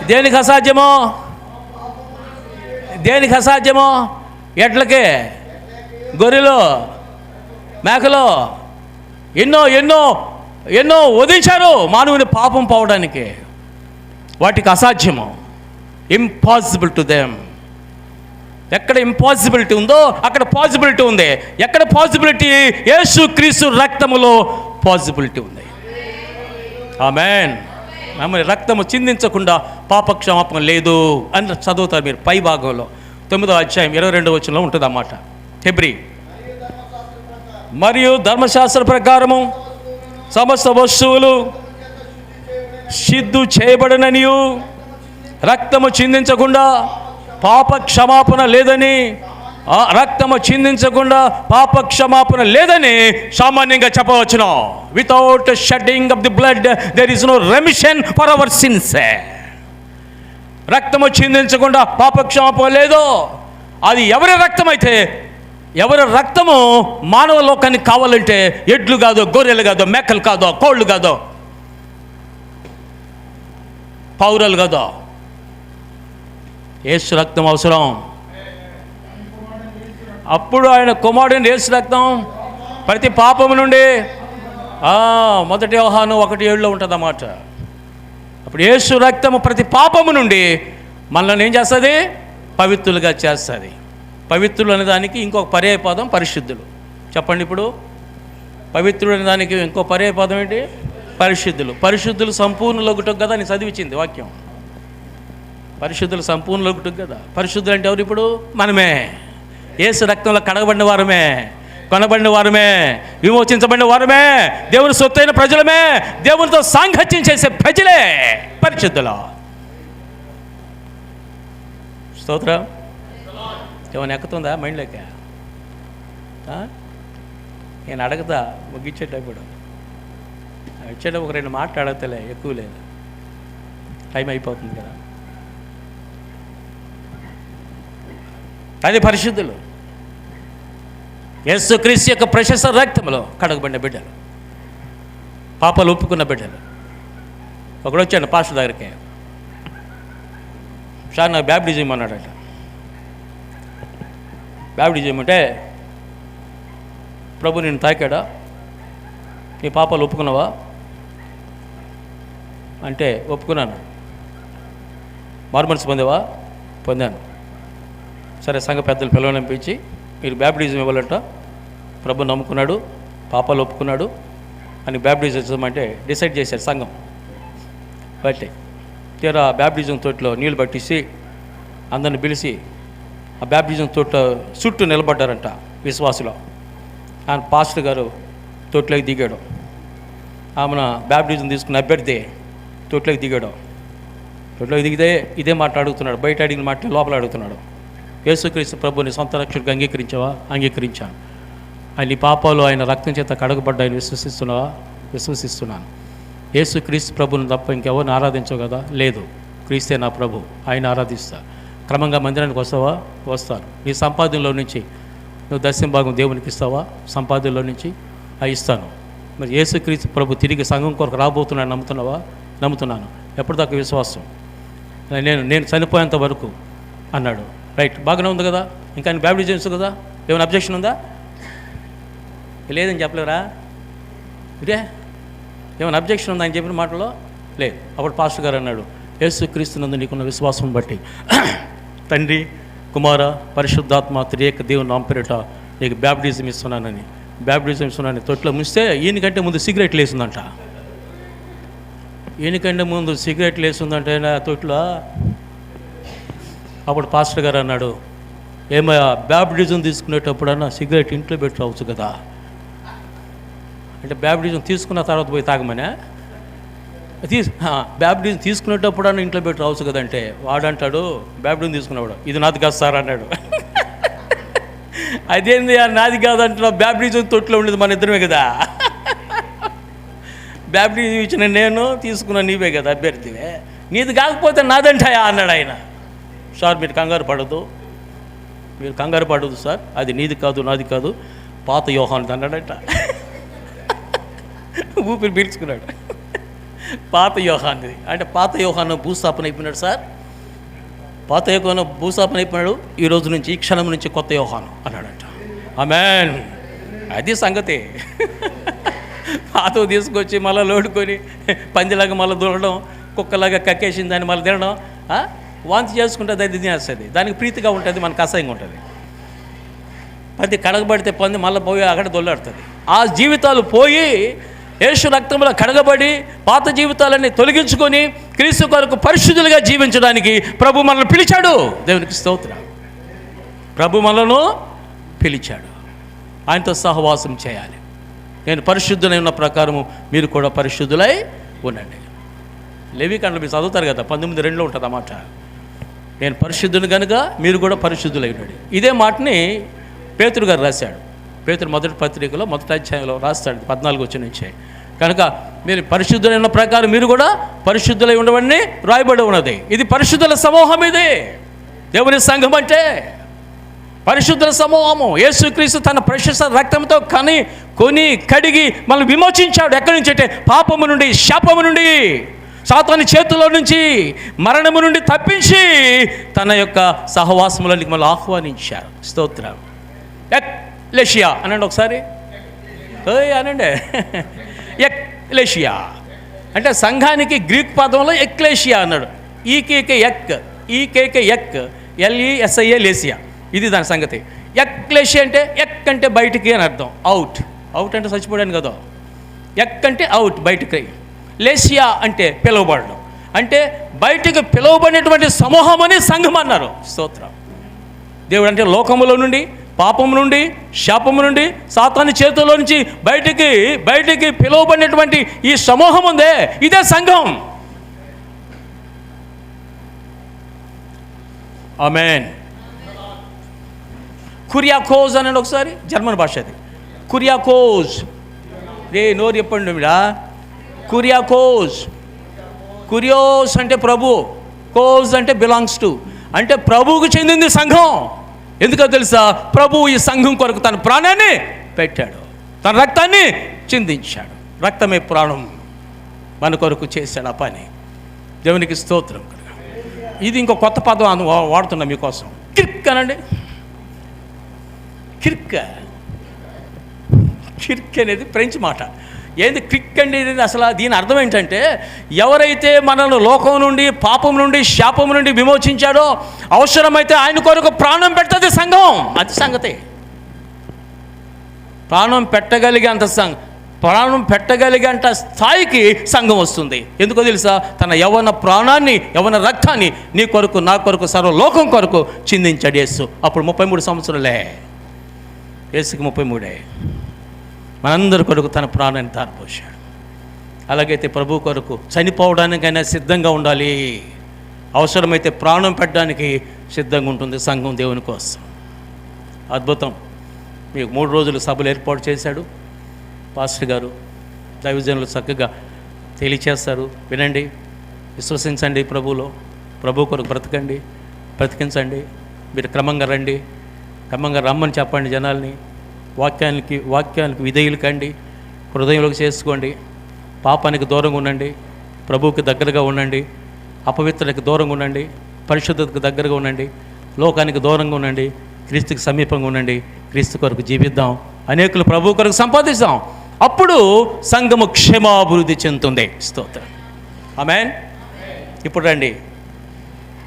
దేనికి అసాధ్యమో? ఎడ్లకే, గొర్రెలు, మేకలు ఎన్నో వధించారు మానవుని పాపం పోవడానికి. వాటికి అసాధ్యము, ఇంపాసిబుల్ టు దెమ్. ఎక్కడ ఇంపాసిబిలిటీ ఉందో అక్కడ పాసిబిలిటీ ఉంది. ఎక్కడ పాసిబిలిటీ? యేసు క్రీస్తు రక్తములో పాసిబిలిటీ ఉంది. ఆమేన్. ఆమె రక్తము చిందించకుండా పాపక్షమాపణ లేదు అని చదువుతారు మీరు పై భాగంలో. 9వ అధ్యాయం 22వ వచనంలో ఉంటుంది అన్నమాట. హెబ్రీ. మరియు ధర్మశాస్త్ర ప్రకారము సమస్త వస్తువులు సిద్ధు చేయబడననియు రక్తము చిందించకుండా పాప క్షమాపణ లేదని సామాన్యంగా చెప్పవచ్చును. Without shedding of the blood there is no remission for our sins. రక్తము చిందించకుండా పాప క్షమాపణ లేదు. అది ఎవరి రక్తము మానవ లోకానికి కావాలంటే ఎడ్లు కాదు, గొర్రెలు కాదు, మేకలు కాదు, కోళ్ళు కాదు, పౌరాలు కాదు, యేసు రక్తం అవసరం. అప్పుడు ఆయన కుమారుడైన యేసు రక్తం ప్రతి పాపము నుండి 1 యోహాను 1:7 ఉంటుంది అన్నమాట. అప్పుడు యేసు రక్తము ప్రతి పాపము నుండి మనల్ని ఏం చేస్తుంది? పవిత్రులుగా చేస్తుంది. పవిత్రులు అనే దానికి ఇంకొక పర్యాయ పదం పరిశుద్ధులు. చెప్పండి ఇప్పుడు. పవిత్రుడు అనే దానికి ఇంకో పర్యాయ పదం ఏంటి? పరిశుద్ధులు. పరిశుద్ధులు సంపూర్ణులొకటం కదా అని చదివించింది వాక్యం. పరిశుద్ధులు సంపూర్ణులొకటం కదా. పరిశుద్ధులు అంటే ఎవరు? ఇప్పుడు మనమే. యేసు రక్తంలో కడగబడిన వారమే, కొనబడిన వారమే, విమోచించబడిన వారమే, దేవుని సొత్తైన ప్రజలమే, దేవునితో సాంగత్యం చేసే ప్రజలే పరిశుద్ధులు. స్తోత్రం. ఏమైనా ఎక్కుతుందా మైండ్లోకి? నేను అడగతా ముగ్గించేటప్పుడు. వచ్చేటప్పుడు ఒక 2 మాటలు అడగతలే, ఎక్కువ లేదు, టైం అయిపోతుంది కదా. అది పరిశుద్ధులు. యేసు క్రీస్తు యొక్క ప్రశస్త రక్తంలో కడగబడిన బిడ్డలు, పాపాలు ఒప్పుకున్న బిడ్డలు. ఒకడు వచ్చాను పాస్టర్ దగ్గరికి. సార్ నాకు బ్యాప్టిజం అన్నాడట. బ్యాప్టిజం అంటే, ప్రభు నేను తాకాడా, నీ పాపాలు ఒప్పుకున్నావా అంటే ఒప్పుకున్నాను. మారుమనసు పొందావా? పొందాను. సరే సంఘ పెద్దలు పిలవనిపించి మీరు బ్యాప్టిజం ఇవ్వాలంట, ప్రభు నమ్ముకున్నాడు, పాపాలు ఒప్పుకున్నాడు అని బ్యాప్టిజం ఇవ్వమంటే డిసైడ్ చేశారు సంఘం. బట్టి తీరా బ్యాప్టిజం తోటలో నీళ్ళు పట్టించి అందరిని పిలిచి ఆ బ్యాప్టిజం తోట చుట్టూ నిలబడ్డారంట విశ్వాసులో. ఆయన పాస్టర్ గారు తొట్లోకి దిగాడు. ఆమెన బ్యాప్టిజం తీసుకున్న అభ్యర్థి తొట్లోకి దిగాడు. తొట్లోకి దిగితే ఇదే మాట అడుగుతున్నాడు. బయట అడిగిన మాట లోపల అడుగుతున్నాడు. యేసుక్రీస్తు ప్రభుని సొంత రక్షకుడిగా అంగీకరించావా? అంగీకరించాను. ఆయన పాపాలు ఆయన రక్తం చేత కడగబడ్డాయని విశ్వసిస్తున్నావా? విశ్వసిస్తున్నాను. యేసుక్రీస్తు ప్రభుని తప్ప ఇంకెవరిని ఆరాధించవు కదా? లేదు, క్రీస్తే నా ప్రభు, ఆయన ఆరాధిస్తా. క్రమంగా మందిరానికి వస్తావా? వస్తారు. నీ సంపాదనలో నుంచి నువ్వు దశమ భాగం దేవునికి ఇస్తావా? సంపాదనలో నుంచి ఇస్తాను. మరి యేసుక్రీస్తు ప్రభు తిరిగి సంఘం కొరకు రాబోతున్నాడు, నమ్ముతున్నావా? నమ్ముతున్నాను. ఎప్పటిదాకా విశ్వాసం? నేను చనిపోయేంత వరకు అన్నాడు. రైట్, బాగానే ఉంది కదా. ఇంకా ఆయన బ్యాప్టిజం చేస్తుంది కదా, ఏమైనా అబ్జెక్షన్ ఉందా? లేదని చెప్పలేరా? ఇదే ఏమైనా అబ్జెక్షన్ ఉందా ఆయన చెప్పిన మాటలో? లేదు. అప్పుడు పాస్టర్ గారు అన్నాడు, యేసుక్రీస్తునందు నీకున్న విశ్వాసం బట్టి తండ్రి, కుమార, పరిశుద్ధాత్మ త్రియేక దేవుని నామం పేరిట నీకు బ్యాప్టిజం ఇస్తున్నానని. బ్యాప్టిజం ఇస్తున్నానని తొట్లో ముంచితే ఈయనకంటే ముందు సిగరెట్లు వేసిందంట. ఈయనకంటే ముందు సిగరెట్లు వేసిందంటే తొట్లో. అప్పుడు పాస్టర్ గారు అన్నాడు, ఏమయ్యా బ్యాప్టిజం తీసుకునేటప్పుడన్నా సిగరెట్ ఇంట్లో పెట్టి రావచ్చు కదా. అంటే బ్యాప్టిజం తీసుకున్న తర్వాత పోయి తాగమనే? బ్యాప్టిజం తీసుకునేటప్పుడన్నా ఇంట్లో పెట్టి రావచ్చు కదంటే వాడంటాడు, బ్యాప్టిజం తీసుకునేవాడు, ఇది నాది కాదు సార్ అన్నాడు. అదేంది నాది కాదంటున్నావు? బ్యాప్టిజం తొట్లో ఉండేది మన ఇద్దరమే కదా. బ్యాప్టిజం ఇచ్చిన నేను, తీసుకున్న నీవే కదా అభ్యర్థివే. నీది కాకపోతే నాదంటాయా అన్నాడు ఆయన. సార్ మీరు కంగారు పడదు సార్, అది నీది కాదు నాది కాదు, పాత యోహాను అన్నాడట. ఊపిరి పీల్చుకున్నాడు. పాత యోహాన్ని అంటే పాత యోహాను భూస్థాపన అయిపోయినాడు సార్. పాత యోహాను భూస్థాపన అయిపోయినాడు, ఈ రోజు నుంచి ఈ క్షణం నుంచి కొత్త యోహాను అన్నాడట. ఆమేన్. అది సంగతి. పాత తీసుకొచ్చి మళ్ళీ లోడుకొని పందిలాగా మళ్ళీ దూరడం, కుక్కలాగా కక్కేసిన దాన్ని మళ్ళీ తినడం, వాంతి చేసుకుంటుంది, అది తినేస్తుంది. దానికి ప్రీతిగా ఉంటుంది, మనకు అసహ్యంగా ఉంటుంది. పంది కడగబడితే పంది మళ్ళీ పోయి అక్కడ దొల్లాడుతుంది. ఆ జీవితాలు పోయి యేసు రక్తంలో కడగబడి పాత జీవితాలన్నీ తొలగించుకొని క్రీస్తు కొరకు పరిశుద్ధులుగా జీవించడానికి ప్రభు మనల్ని పిలిచాడు. దేవునికి స్తోత్రం. ప్రభు మనను పిలిచాడు, ఆయనతో సహవాసం చేయాలి. నేను పరిశుద్ధులై ఉన్న ప్రకారము మీరు కూడా పరిశుద్ధులై ఉండండి. లేవికాండలో మీరు చదువుతారు కదా, 19:2 ఉంటుంది ఆ మాట. నేను పరిశుద్ధుని కనుక మీరు కూడా పరిశుద్ధులై ఉండండి. ఇదే మాటని పేతురు గారు రాశాడు. పేతురు మొదటి పత్రికలో మొదటి అధ్యాయంలో రాస్తాడు, 14 వచ్చిన నుంచే. కనుక మీరు పరిశుద్ధులైన ప్రకారం మీరు కూడా పరిశుద్ధులై ఉండవని రాయబడి ఉన్నది. ఇది పరిశుద్ధుల సమూహం, ఇది దేవుని సంఘం అంటే పరిశుద్ధుల సమూహము. యేసుక్రీస్తు తన ప్రశస్త రక్తంతో కొని కడిగి మనల్ని విమోచించాడు. ఎక్కడి నుంచి అంటే పాపము నుండి, శాపము నుండి, సాతాను చేతుల్లో నుంచి, మరణము నుండి తప్పించి తన యొక్క సహవాసములోనికి మళ్ళీ ఆహ్వానించారు. స్తోత్రం. ఎక్లేషియా అనండి ఒకసారి, అనండి. ఎక్లేషియా అంటే సంఘానికి గ్రీక్ పదంలో ఎక్లేషియా అన్నాడు. ఈకేకే ఎక్ LESIA లేసియా, ఇది దాని సంగతి. ఎక్లేషియా అంటే ఎక్ అంటే బయటికి అని అర్థం. అవుట్ అంటే చచ్చిపోయాను కదా. ఎక్ అంటే అవుట్, బయటికి. లేసియా అంటే పిలువబడడం, అంటే బయటికి పిలువబడినటువంటి సమూహం అని సంఘం అన్నారు. స్తోత్రం. దేవుడు అంటే లోకములో నుండి, పాపము నుండి, శాపము నుండి, సాతాను చేతుల్లో నుంచి బయటికి పిలువబడినటువంటి ఈ సమూహం ఉందే, ఇదే సంఘం. ఆమేన్. కురియాకోజ్ అనండి ఒకసారి, జర్మన్ భాష అది. కురియాకోజ్. నోరు చెప్పండి మీరా. కురియోస్ అంటే ప్రభు, కోజ్ అంటే బిలాంగ్స్ టు, అంటే ప్రభువుకు చెందింది సంఘం. ఎందుకో తెలుసా? ప్రభువు ఈ సంఘం కొరకు తన ప్రాణాన్ని పెట్టాడు, తన రక్తాన్ని చిందించాడు. రక్తమే ప్రాణం, మన కొరకు చేశాడు ఆ పని. దేవునికి స్తోత్రం. ఇది ఇంకో కొత్త పదం వాడుతున్నా మీకోసం. కిర్క్ అనండి. కిర్క్ అనేది ఫ్రెంచ్ మాట. ఏంది క్రిక్ అండి? అసలు దీని అర్థం ఏంటంటే, ఎవరైతే మనల్ని లోకం నుండి, పాపం నుండి, శాపం నుండి విమోచించాడో, అవసరమైతే ఆయన కొరకు ప్రాణం పెడుతుంది సంఘం. అది సంగతి. ప్రాణం పెట్టగలిగేంత స్థాయికి సంఘం వస్తుంది. ఎందుకో తెలుసా? తన యవ్వన రక్తాన్ని నీ కొరకు, నా కొరకు, సర్వలోకం కొరకు చిందించాడు యేసు. అప్పుడు 33 సంవత్సరాలే. యేసుకి 33. మనందరి కొరకు తన ప్రాణాన్ని ధారపోశాడు. అలాగైతే ప్రభు కొరకు చనిపోవడానికైనా సిద్ధంగా ఉండాలి. అవసరమైతే ప్రాణం పెట్టడానికి సిద్ధంగా ఉంటుంది సంఘం దేవుని కోసం. అద్భుతం. మీకు 3 రోజులు సభలు ఏర్పాటు చేశాడు పాస్టర్ గారు. దైవజనులు చక్కగా తెలియచేస్తారు. వినండి, విశ్వసించండి ప్రభువులో. ప్రభు కొరకు బ్రతికించండి. మీరు క్రమంగా రండి, క్రమంగా రమ్మని చెప్పండి జనాల్ని. వాక్యానికి విధేయులు కండి, హృదయంలోకి చేసుకోండి. పాపానికి దూరంగా ఉండండి, ప్రభువుకి దగ్గరగా ఉండండి. అపవిత్రతకి దూరంగా ఉండండి, పరిశుద్ధతకు దగ్గరగా ఉండండి. లోకానికి దూరంగా ఉండండి, క్రీస్తుకి సమీపంగా ఉండండి. క్రీస్తు కొరకు జీవిద్దాం, అనేకులు ప్రభు కొరకు సంపాదిస్తాం. అప్పుడు సంఘము క్షేమాభివృద్ధి చెందుతుంది. స్తోత్రం. ఆమేన్. ఇప్పుడు రండి,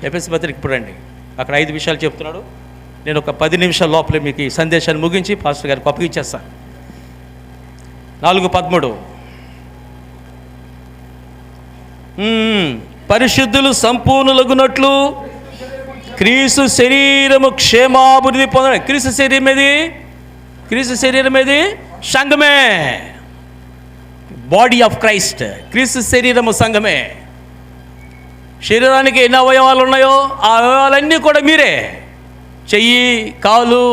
ఎఫెసీ పత్రిక ఇప్పుడు రండి. అక్కడ 5 విషయాలు చెప్తున్నాడు. నేను ఒక 10 నిమిషాల లోపలే మీకు ఈ సందేశాన్ని ముగించి పాస్టర్ గారికి అప్పగించేస్తాను. 4:13 పరిశుద్ధులు సంపూర్ణులగునట్లు క్రీస్తు శరీరము క్షేమాభివృద్ధి పొందాలి. క్రీస్తు శరీరం ఏది? సంఘమే. Body of Christ. క్రీస్తు శరీరము సంఘమే. శరీరానికి ఎన్ని అవయవాలు ఉన్నాయో ఆ అవయవాలన్నీ కూడా మీరే. చెయ్యి, కాలు,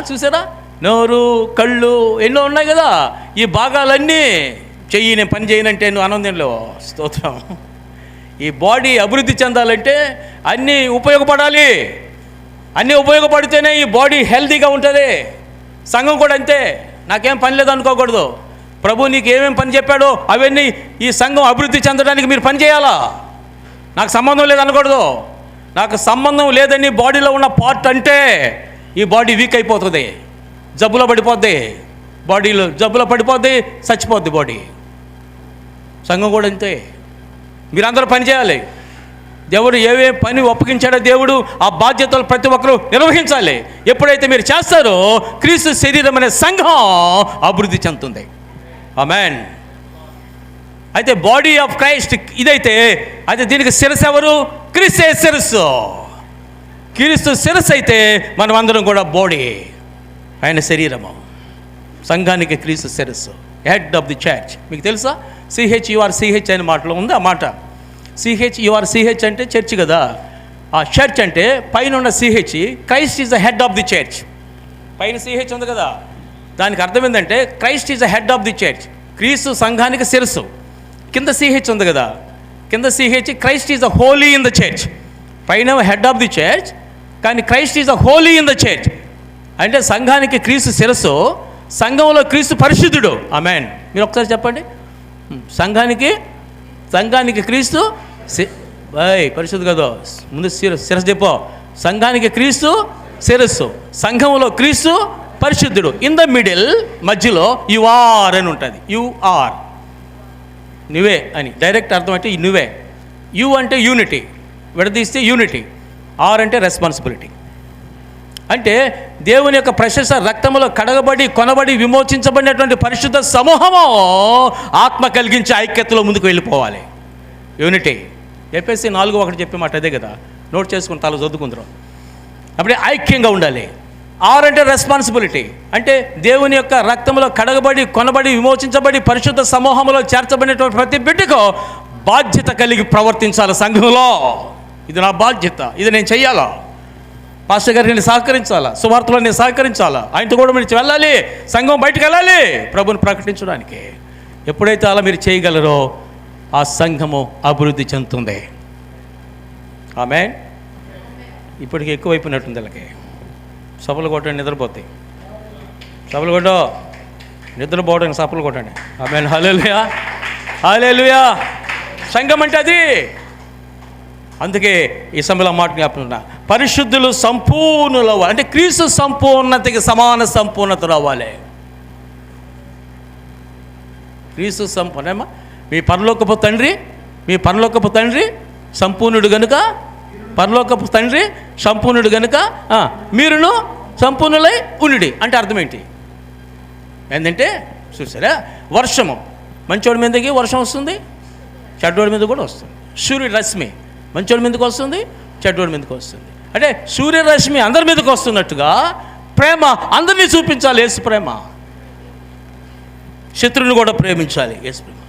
చూసారా, నోరు, కళ్ళు, ఎన్నో ఉన్నాయి కదా. ఈ భాగాలన్నీ చెయ్యి నేను పని చేయనంటే నువ్వు ఆనందంలో. స్తోత్రం. ఈ బాడీ అభివృద్ధి చెందాలంటే అన్నీ ఉపయోగపడాలి. అన్నీ ఉపయోగపడితేనే ఈ బాడీ హెల్తీగా ఉంటుంది. సంఘం కూడా అంతే. నాకేం పని లేదు అనుకోకూడదు. ప్రభు నీకు ఏమేమి పని చెప్పాడో అవన్నీ ఈ సంఘం అభివృద్ధి చెందడానికి మీరు పని చేయాలా. నాకు సంబంధం లేదు అనకూడదు. నాకు సంబంధం లేదని బాడీలో ఉన్న పార్ట్ అంటే ఈ బాడీ వీక్ అయిపోతుంది, జబ్బులో పడిపోద్ది. బాడీలో జబ్బులో పడిపోద్ది, చచ్చిపోద్ది బాడీ. సంఘం కూడా అంతే. మీరందరూ పని చేయాలి. దేవుడు ఏమేమి పని ఒప్పగించాడో దేవుడు ఆ బాధ్యతలు ప్రతి ఒక్కరూ నిర్వహించాలి. ఎప్పుడైతే మీరు చేస్తారో క్రీస్తు శరీరం అనే సంఘం అభివృద్ధి చెందుతుంది. ఆమేన్. అయితే బాడీ ఆఫ్ క్రైస్ట్ ఇదైతే అయితే దీనికి శిరస్సు ఎవరు? క్రీస్తే శిరస్సు. క్రీస్తు శిరస్సు అయితే మనం అందరం కూడా బాడీ, ఆయన శరీరము. సంఘానికి క్రీస్తు శిరస్సు, హెడ్ ఆఫ్ ది చర్చ్. మీకు తెలుసా? CHURCH అనే మాటలో ఉంది ఆ మాట. CHURCH అంటే చర్చ్ కదా. ఆ చర్చ్ అంటే పైన ఉన్న CH, Christ is the head of the church. పైన CH ఉంది కదా, దానికి అర్థం ఏంటంటే Christ is the head of the church. క్రీస్తు సంఘానికి శిరస్సు. కింద CH ఉంది కదా, కింద CH, Christ is the Holi in the church. పైన హెడ్ ఆఫ్ ది చర్చ్, కానీ Christ is the Holi in the church. అంటే సంఘానికి క్రీస్తు శిరస్సు, సంఘంలో క్రీస్తు పరిశుద్ధుడు. ఆమేన్. మీరు ఒకసారి చెప్పండి. సంఘానికి క్రీస్తు పరిశుద్ధు కదా. ముందు శిరస్సు చెప్పు. సంఘానికి క్రీస్తు శిరస్సు, సంఘంలో క్రీస్తు పరిశుద్ధుడు. ఇన్ ద మిడిల్, మధ్యలో యుఆర్ అని ఉంటుంది. యుఆర్, నువ్వే అని డైరెక్ట్ అర్థం. అంటే నువ్వే. యు అంటే యూనిటీ, విడదీస్తే యూనిటీ. ఆర్ అంటే రెస్పాన్సిబిలిటీ. అంటే దేవుని యొక్క ప్రశస్త రక్తములో కడగబడి కొనబడి విమోచించబడినటువంటి పరిశుద్ధ సమూహము ఆత్మ కలిగించే ఐక్యతలో ముందుకు వెళ్ళిపోవాలి. యూనిటీ. ఎఫెసీ 4:1 చెప్పే మాట అదే కదా. నోట్ చేసుకుని తల చదువుకుందరు. అప్పుడే ఐక్యంగా ఉండాలి. ఆర్ అంటే రెస్పాన్సిబిలిటీ. అంటే దేవుని యొక్క రక్తంలో కడగబడి కొనబడి విమోచించబడి పరిశుద్ధ సమూహంలో చేర్చబడినటువంటి ప్రతి బిడ్డకు బాధ్యత కలిగి ప్రవర్తించాలి సంఘంలో. ఇది నా బాధ్యత, ఇది నేను చెయ్యాలా. పాస్టర్ గారికి నేను సహకరించాలా, సువార్తలో నేను సహకరించాలా, ఆయనతో కూడా మీరు వెళ్ళాలి, సంఘం బయటకు వెళ్ళాలి ప్రభుని ప్రకటించడానికి. ఎప్పుడైతే అలా మీరు చేయగలరో ఆ సంఘము అభివృద్ధి చెందుతుంది. ఆమేన్. ఇప్పటికి ఎక్కువైపోయినట్టుంది వీళ్ళకి. సభలు కొట్టండి, నిద్రపోతాయి. సభలు కొట్టో, నిద్రపోవడానికి సభలు కొట్టండి. ఆమేన్. హల్లెలూయా, హల్లెలూయా. సంఘం అంటే అది. అందుకే ఈ సమయంలో మాట జ్ఞాపకం, పరిశుద్ధులు సంపూర్ణులు అవ్వాలి. అంటే క్రీస్తు సంపూర్ణతకి సమాన సంపూర్ణత రావాలి. క్రీస్తు సంపూర్ణమా. మీ పరలోకపు తండ్రి సంపూర్ణుడు గనుక, పరలోకపు తండ్రి సంపూర్ణుడు గనుక మీరును సంపూర్ణులై ఉండుడి. అంటే అర్థం ఏంటి? ఏంటంటే చూసారా, వర్షము మంచోడి మీదకి వర్షం వస్తుంది, చెడ్డోడి మీద కూడా వస్తుంది. సూర్యరశ్మి మంచోడి మీదకి వస్తుంది, చెడ్డోడి మీదకి వస్తుంది. అంటే సూర్యరశ్మి అందరి మీదకి వస్తున్నట్టుగా ప్రేమ అందరినీ చూపించాలి. యేసు ప్రేమ. శత్రువుని కూడా ప్రేమించాలి. యేసుప్రభు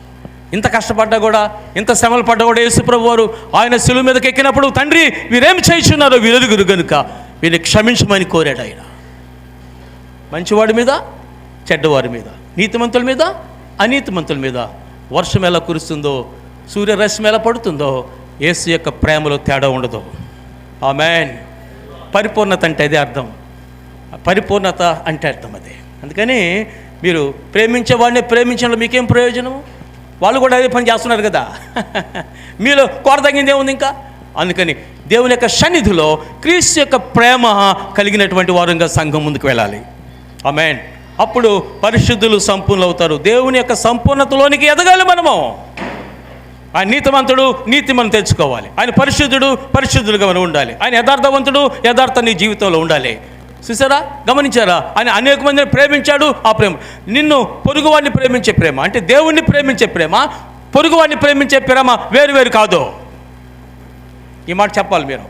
ఇంత కష్టపడ్డా కూడా, ఇంత శ్రమలు పడ్డా కూడా యేసుప్రభు వారు ఆయన శిలువ మీదకి ఎక్కినప్పుడు, తండ్రి వీరేమి చేయుచున్నారో వీరెరుగురు గనుక వీరిని క్షమించమని కోరాడు ఆయన. మంచివాడి మీద, చెడ్డవారి మీద, నీతిమంతుల మీద, అనీతిమంతుల మీద వర్షం ఎలా కురుస్తుందో, సూర్యరశ్మి ఎలా పడుతుందో, యేసు యొక్క ప్రేమలో తేడా ఉండదు. ఆమేన్. పరిపూర్ణత అంటే అదే అర్థం. పరిపూర్ణత అంటే అర్థం అదే. అందుకని మీరు ప్రేమించే వాడిని ప్రేమించడంలో మీకేం ప్రయోజనం? వాళ్ళు కూడా అదే పని చేస్తున్నారు కదా. మీలో కోరదగింది ఏముంది ఇంకా? అందుకని దేవుని యొక్క సన్నిధిలో క్రీస్తు యొక్క ప్రేమ కలిగినటువంటి వారంగా సంఘం ముందుకు వెళ్ళాలి. ఆమేన్. అప్పుడు పరిశుద్ధులు సంపూర్ణులు అవుతారు. దేవుని యొక్క సంపూర్ణతలోనికి ఎదగాలి మనము. ఆయన నీతిమంతుడు, నీతి మనం తెచ్చుకోవాలి. ఆయన పరిశుద్ధుడు, పరిశుద్ధులుగా మనం ఉండాలి. ఆయన యథార్థవంతుడు, యథార్థం నీ జీవితంలో ఉండాలి. చూసారా, గమనించారా? ఆయన అనేక మందిని ప్రేమించాడు. ఆ ప్రేమ నిన్ను పొరుగువాడిని ప్రేమించే ప్రేమ అంటే దేవుణ్ణి ప్రేమించే ప్రేమ, పొరుగువాడిని ప్రేమించే ప్రేమ వేరు వేరు కాదు. ఈ మాట చెప్పాలి మీరు.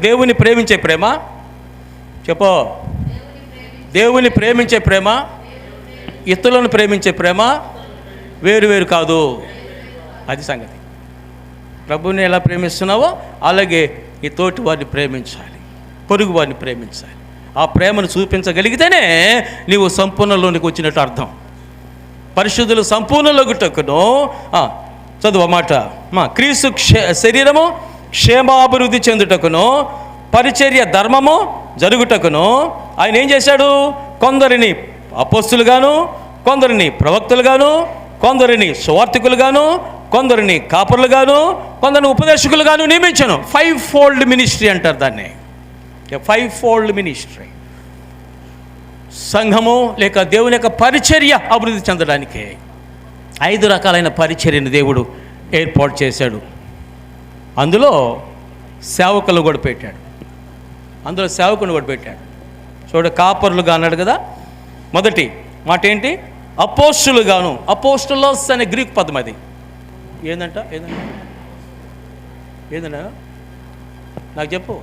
దేవుని ప్రేమించే ప్రేమ చెప్పు. దేవుని ప్రేమించే ప్రేమ, ఇతరులను ప్రేమించే ప్రేమ వేరు వేరు కాదు. అది సంగతి. ప్రభువుని ఎలా ప్రేమిస్తున్నావో అలాగే ఈ తోటి వారిని ప్రేమించాలి, పొరుగు వారిని ప్రేమించాలి. ఆ ప్రేమను చూపించగలిగితేనే నీవు సంపూర్ణలోనికి వచ్చినట్టు అర్థం. పరిశుద్ధులు సంపూర్ణలోగుటకును చదువు మాట, క్రీస్తు శరీరము క్షేమాభివృద్ధి చెందుటకును పరిచర్య ధర్మము జరుగుటకును ఆయన ఏం చేశాడు? కొందరిని అపోస్తులుగాను, కొందరిని ప్రవక్తలుగాను, కొందరిని సువార్తికులుగాను, కొందరిని కాపరులుగాను, కొందరిని ఉపదేశకులుగాను నియమించను. 5-fold మినిస్ట్రీ అంటారు దాన్ని. 5-fold ministry. సంఘము లేక దేవుని యొక్క పరిచర్య అభివృద్ధి చెందడానికి 5 రకాలైన పరిచర్యను దేవుడు ఏర్పాటు చేశాడు. అందులో సేవకులు కూడా పెట్టాడు. చూడ కాపరులుగా అన్నాడు కదా. మొదటి మాట ఏంటి? అపోస్తులుగాను. అపోస్టులోస్ అనే గ్రీక్ పదం. అది ఏందంట నాకు చెప్పు.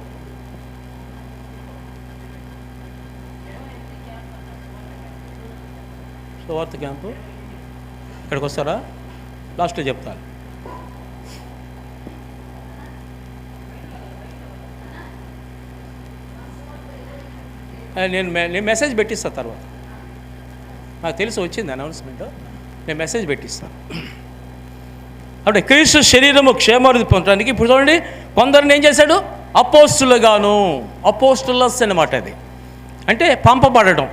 సువార్త క్యాంపు ఇక్కడికి వస్తారా? లాస్ట్లో చెప్తాను. నేను మెసేజ్ పెట్టిస్తాను తర్వాత. నాకు తెలిసి వచ్చింది అనౌన్స్మెంట్. నేను మెసేజ్ పెట్టిస్తాను. అంటే క్రీస్తు శరీరము క్షేమాభివృద్ధి పొందడానికి ఇప్పుడు చూడండి, కొందరిని ఏం చేశాడు? అపోస్తులుగాను. అపోస్తులస్ అన్నమాట. అది అంటే పంపబడడం.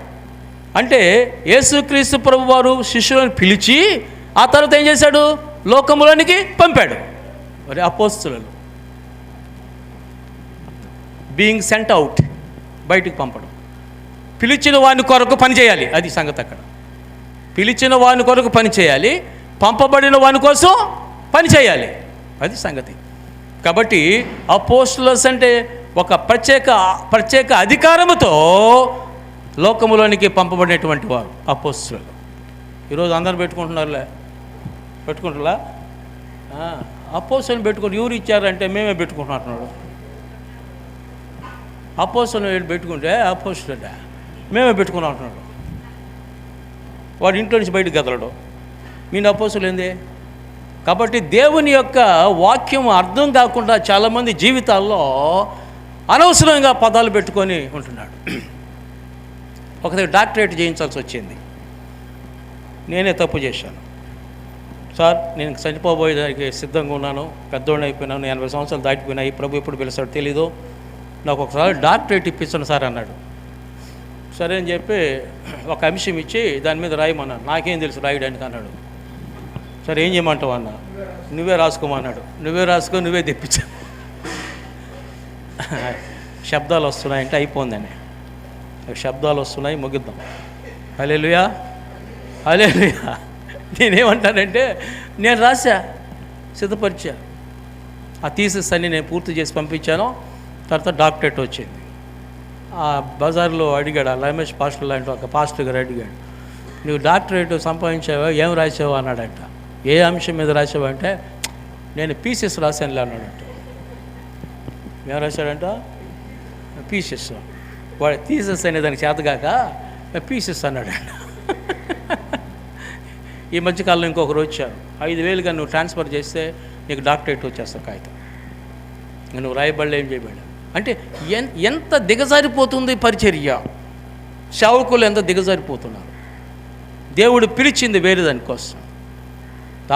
అంటే యేసుక్రీస్తు ప్రభు వారు శిష్యులను పిలిచి ఆ తర్వాత ఏం చేశాడు? లోకములోనికి పంపాడు. మరి అపోస్తులు బీయింగ్ సెంట్ అవుట్, బయటికి పంపడం. పిలిచిన వాని కొరకు పని చేయాలి. అది సంగతి. అక్కడ పిలిచిన వాని కొరకు పని చేయాలి, పంపబడిన వాని కోసం పని చేయాలి. అది సంగతి. కాబట్టి అపోస్తులస్ అంటే ఒక ప్రత్యేక అధికారముతో లోకములోనికి పంపబడినటువంటి వారు అపోస్తులు. ఈరోజు అందరూ పెట్టుకుంటారా? అపోస్తులను పెట్టుకుని ఎవరు ఇచ్చారంటే మేమే పెట్టుకుంటున్నాడు. అపోస్తులను పెట్టుకుంటే అపోస్తులుడా మేమే పెట్టుకుని అంటున్నాడు. వాడు ఇంట్లో నుంచి బయటకు కదలడు. మీ అపోస్తులు ఏంది? కాబట్టి దేవుని యొక్క వాక్యం అర్థం కాకుండా చాలామంది జీవితాల్లో అనవసరంగా పదాలు పెట్టుకొని ఉంటున్నాడు. ఒకసారి డాక్టరేట్ చేయించాల్సి వచ్చింది. నేనే తప్పు చేశాను. సార్, నేను చనిపోబోయేదానికి సిద్ధంగా ఉన్నాను, పెద్దోడిని అయిపోయినాను, 80 సంవత్సరాలు దాటిపోయినాయి, ప్రభు ఎప్పుడు పిలుస్తాడు తెలీదు, నాకు ఒకసారి డాక్టరేట్ ఇప్పిస్తాను సార్ అన్నాడు. సరే అని చెప్పి ఒక అంశం ఇచ్చి దాని మీద రాయమన్నాను. నాకేం తెలుసు రాయడానికి అన్నాడు. సరే ఏం చేయమంటావు అన్న? నువ్వే రాసుకోమన్నాడు. నువ్వే రాసుకో, నువ్వే తెప్పించా. శబ్దాలు వస్తున్నాయంటే అయిపోయిందని. శబ్దాలు వస్తున్నాయి, ముగిద్దాం. హల్లెలూయా, హల్లెలూయా. నేనేమంటానంటే నేను రాశా, సిద్ధపరిచా, ఆ థీసిస్ అన్ని నేను పూర్తి చేసి పంపించాను. తర్వాత డాక్టరేట్ వచ్చింది. ఆ బజార్లో అడిగాడు, ఆ రమేష్ పాస్టర్ లాంటి ఒక పాస్టర్ గారు అడిగాడు, నువ్వు డాక్టరేట్ సంపాదించావా, ఏం రాసావా అన్నాడంట. ఏ అంశం మీద రాసావా అంటే నేను పీసెస్ రాశానులే అన్నాడంట. ఏం రాశాడంట? పీసెస్. వాడు థీసిస్ అనే దానికి చేతగాక పీసెస్ అన్నాడంట. ఈ మధ్యకాలంలో ఇంకొకరు వచ్చారు, 5,000గా నువ్వు ట్రాన్స్ఫర్ చేస్తే నీకు డాక్టరేట్ వచ్చేస్తారు కాగితం, నువ్వు రాయబడలే ఏం చేయబడ్డా. అంటే ఎంత దిగజారిపోతుంది పరిచర్య, సేవకులు ఎంత దిగజారిపోతున్నారు. దేవుడు పిలిచింది వేరే దానికోసం,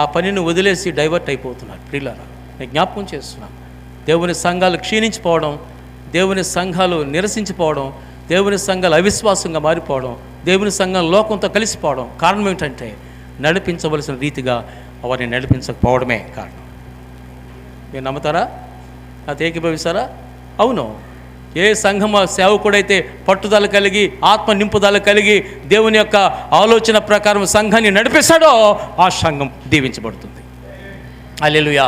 ఆ పనిని వదిలేసి డైవర్ట్ అయిపోతున్నారు. ప్రియులారా, నేను జ్ఞాపకం చేస్తున్నాను, దేవుని సంఘాలు క్షీణించిపోవడం, దేవుని సంఘాలు నిరసించిపోవడం, దేవుని సంఘాలు అవిశ్వాసంగా మారిపోవడం, దేవుని సంఘం లోకంతో కలిసిపోవడం కారణం ఏమిటంటే నడిపించవలసిన రీతిగా వారిని నడిపించకపోవడమే కారణం. మీరు నమ్ముతారా? నాతో ఏకీభవిస్తారా? అవును. ఏ సంఘం సేవకుడైతే పట్టుదల కలిగి ఆత్మ నింపుదల కలిగి దేవుని యొక్క ఆలోచన ప్రకారం సంఘాన్ని నడిపిస్తాడో ఆ సంఘం దీవించబడుతుంది. హల్లెలూయా,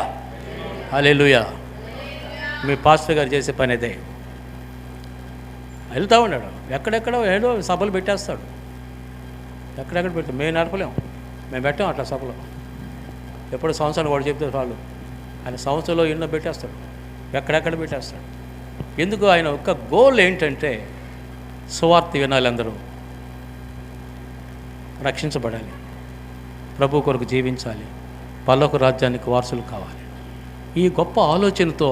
హల్లెలూయా. మీ పాస్టర్ గారు చేసే పని అదే. వెళ్తూ ఉన్నాడు, ఎక్కడెక్కడో ఏదో సభలు పెట్టేస్తాడు, ఎక్కడెక్కడ పెడతాం. మేము నడపలేము, మేము పెట్టాం అట్లా సభలో. ఎప్పుడు సంవత్సరాలు వాడు చెప్తే వాళ్ళు ఆయన సంవత్సరంలో ఎన్నో పెట్టేస్తాడు, ఎక్కడెక్కడ పెట్టేస్తాడు. ఎందుకు? ఆయన ఒక్క గోల్ ఏంటంటే సువార్త వినాలి, అందరూ రక్షించబడాలి, ప్రభు కొరకు జీవించాలి, పరలోక రాజ్యానికి వారసులు కావాలి. ఈ గొప్ప ఆలోచనతో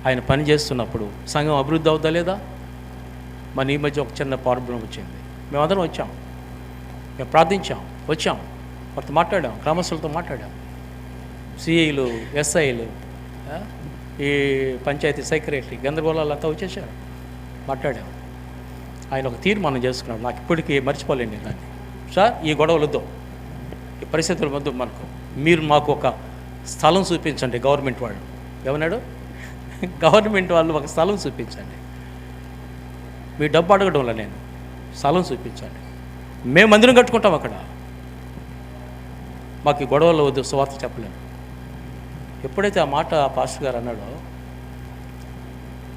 ఆయన పనిచేస్తున్నప్పుడు సంఘం అభివృద్ధి అవుతా లేదా? మన ఈ మధ్య ఒక చిన్న ప్రాబ్లం వచ్చింది. మేమందరం వచ్చాం, మేము ప్రార్థించాం, వచ్చాం, వారితో మాట్లాడాం, గ్రామస్తులతో మాట్లాడాం, సిఐలు, ఎస్ఐలు, ఈ పంచాయతీ సెక్రటరీ, గందరగోళాలంతా వచ్చేసారు, మాట్లాడాం. ఆయన ఒక తీర్మానం చేసుకున్నాడు, నాకు ఇప్పటికీ మర్చిపోలేండి దాన్ని. సార్, ఈ గొడవలు వద్దు, ఈ పరిస్థితుల వద్దు, మీరు మాకు ఒక స్థలం చూపించండి. గవర్నమెంట్ వాళ్ళు ఏమన్నాడు? గవర్నమెంట్ వాళ్ళు ఒక స్థలం చూపించండి, మీ డబ్బు అడగడంలో నేను స్థలం చూపించండి, మేము మందిరం కట్టుకుంటాం అక్కడ, మాకు ఈ గొడవలు వద్దు, సువార్త చెప్పలేము. ఎప్పుడైతే ఆ మాట పాస్టర్ గారు అన్నాడో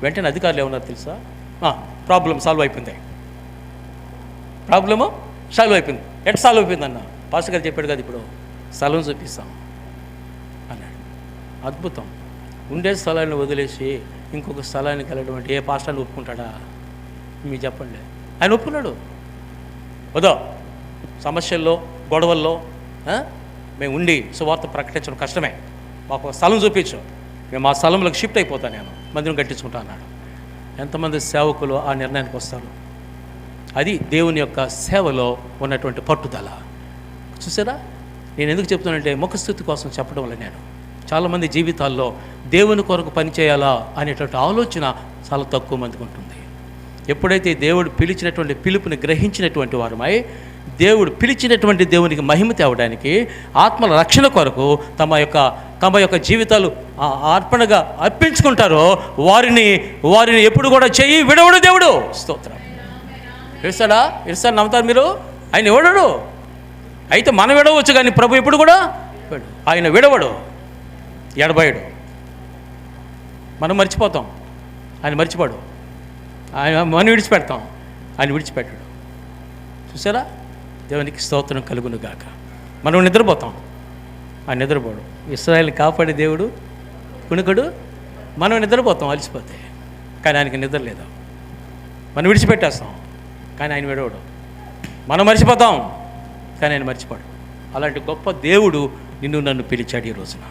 వెంటనే అధికారులు ఏమన్నారు తెలుసా? ప్రాబ్లం సాల్వ్ అయిపోయింది, ప్రాబ్లము సాల్వ్ అయిపోయింది. ఎట్ సాల్వ్ అయిపోయింది అన్న? పాస్టర్ గారు చెప్పాడు కదా, ఇప్పుడు స్థలం చూపిస్తాం అన్నాడు. అద్భుతం. ఉండే స్థలాన్ని వదిలేసి ఇంకొక స్థలానికి వెళ్ళడం అంటే ఏ పాస్టర్ని ఒప్పుకుంటాడా? మీరు చెప్పండి. ఆయన ఒప్పుకున్నాడు. వదో సమస్యల్లో గొడవల్లో మేము ఉండి సువార్త ప్రకటించడం కష్టమే, మాకు ఒక స్థలం చూపించు, మేము ఆ స్థలంలోకి షిఫ్ట్ అయిపోతాను, నేను మందిరం కట్టించుకుంటా అన్నాడు. ఎంతమంది సేవకులు ఆ నిర్ణయానికి వస్తారు? అది దేవుని యొక్క సేవలో ఉన్నటువంటి పట్టుదల. చూసారా? నేను ఎందుకు చెప్తున్నానంటే ముఖస్థుతి కోసం చెప్పడం వల్ల నేను చాలామంది జీవితాల్లో దేవుని కొరకు పనిచేయాలా అనేటువంటి ఆలోచన చాలా తక్కువ మందికి ఉంటుంది. ఎప్పుడైతే దేవుడు పిలిచినటువంటి పిలుపుని గ్రహించినటువంటి వారమై దేవుడు పిలిచినటువంటి దేవునికి మహిమ తేవడానికి ఆత్మల రక్షణ కొరకు తమ యొక్క జీవితాలు అర్పణగా అర్పించుకుంటారో వారిని ఎప్పుడు కూడా చెయ్యి విడవడు దేవుడు. స్తోత్రం. ఇస్తాడా? నమ్ముతారు మీరు? ఆయన విడవడు. అయితే మనం విడవచ్చు, కానీ ప్రభు ఎప్పుడు కూడా ఆయన విడవడు, ఎడబాయడు. మనం మర్చిపోతాం, ఆయన మర్చిపోడు. మనం విడిచిపెడతాం, ఆయన విడిచిపెట్టాడు. చూసారా? దేవునికి స్తోత్రం కలుగును గాక. మనం నిద్రపోతాం, ఆయన నిద్రపోడు. ఇశ్రాయేలుని కాపాడే దేవుడు కునుకడు. మనం నిద్రపోతాం అలసిపోతే, కానీ ఆయనకి నిద్ర లేదు. మనం విడిచిపెట్టేస్తాం, కానీ ఆయన విడవడు. మనం మర్చిపోతాం, కానీ ఆయన మర్చిపోడు. అలాంటి గొప్ప దేవుడు నిన్ను నన్ను పిలిచాడు ఈ రోజున.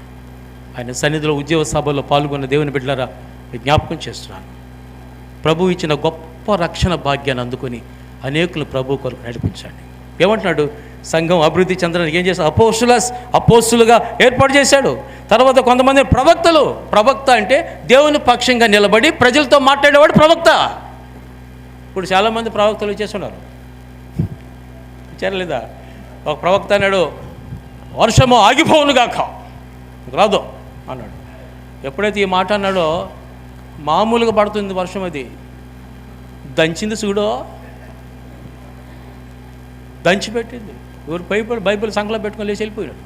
ఆయన సన్నిధిలో ఉద్యోగ సభలో పాల్గొన్న దేవుని బిడ్డలారా, జ్ఞాపకం చేస్తున్నాను. ప్రభు ఇచ్చిన గొప్ప రక్షణ భాగ్యాన్ని అందుకొని అనేకులు ప్రభు కొరకు నడిపించండి. ఏమంటున్నాడు? సంఘం అభివృద్ధి చెందడానికి ఏం చేశాడు? అపోస్తులుగా ఏర్పాటు చేశాడు. తర్వాత కొంతమంది ప్రవక్త అంటే దేవుని పక్షంగా నిలబడి ప్రజలతో మాట్లాడేవాడు ప్రవక్త. ఇప్పుడు చాలామంది ప్రవక్తలు చేస్తున్నారు, చేరలేదా? ఒక ప్రవక్త అన్నాడు, వర్షము ఆగిపోవును గాక, రాదు అన్నాడు. ఎప్పుడైతే ఈ మాట అన్నాడో మామూలుగా పడుతుంది వర్షం, అది దంచింది చూడో, దంచిపెట్టింది. ఎవరు బైబిల్ సంకలం పెట్టుకొని లేచి వెళ్ళిపోయాడు.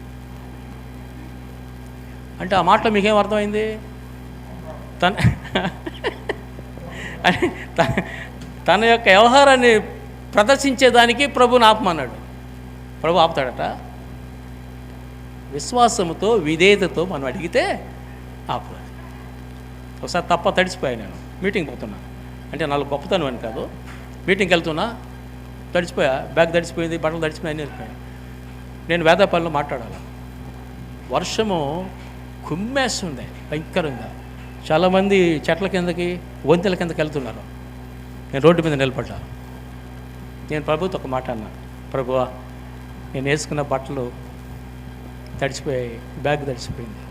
అంటే ఆ మాటలో మీకేం అర్థమైంది? తన యొక్క వ్యవహారాన్ని ప్రదర్శించేదానికి ప్రభుని ఆపమన్నాడు. ప్రభు ఆపుతాడట. విశ్వాసముతో విధేయతతో మనం అడిగితే ఆపు. ఒకసారి తడిసిపోయాను నేను. మీటింగ్ పోతున్నా, అంటే నాలుగు గొప్పతనం అని కాదు, మీటింగ్కి వెళ్తున్నా, తడిసిపోయా, బ్యాగ్ తడిసిపోయింది, బట్టలు తడిసిపోయాయి, అన్నీ వెళ్ళిపోయాయి. నేను వేదాపాలలో మాట్లాడాలి. వర్షము కుమ్మేస్తుంది భయంకరంగా. చాలామంది చెట్ల కిందకి, వంతెల కిందకి వెళ్తున్నారు. నేను రోడ్డు మీద నిలబడ్డా. నేను ప్రభుతో ఒక మాట అన్నా, ప్రభువా నేను వేసుకున్న బట్టలు తడిచిపోయాయి, బ్యాగ్ తడిచిపోయింది,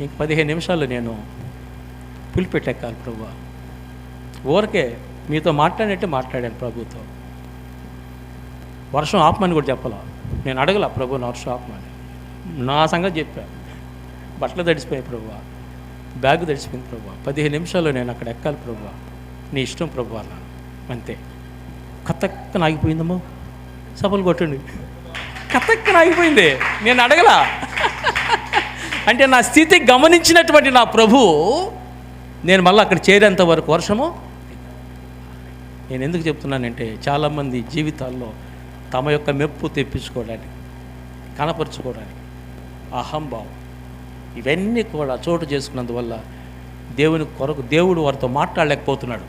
ఇంక 15 నిమిషాలు నేను పులిపెట్టెక్కాలి ప్రభువా. ఊరికే మీతో మాట్లాడినట్టే మాట్లాడాను ప్రభుతో. వర్షం ఆపమని కూడా చెప్పాలా, నేను అడగల ప్రభు నా వర్షం ఆపమని. నా సంగతి చెప్పాను. బట్టలు తడిసిపోయాయి ప్రభువా, బ్యాగ్ తడిసిపోయింది ప్రభువా, 15 నిమిషాల్లో నేను అక్కడ ఎక్కాలి ప్రభువా, నీ ఇష్టం ప్రభు అన్నాను. అంతే. కత్తక్కన ఆగిపోయిందమ్మో, సభలు కొట్టండి. కత్తక్కన ఆగిపోయింది, నేను అడగలా. అంటే నా స్థితి గమనించినటువంటి నా ప్రభు నేను మళ్ళీ అక్కడ చేరేంత వరకు వర్షము. నేను ఎందుకు చెప్తున్నానంటే చాలామంది జీవితాల్లో తమ యొక్క మెప్పు తెప్పించుకోవడానికి, కనపరుచుకోవడానికి అహంభావం ఇవన్నీ కూడా చోటు చేసుకున్నందువల్ల దేవుని కొరకు దేవుడు వారితో మాట్లాడలేకపోతున్నాడు.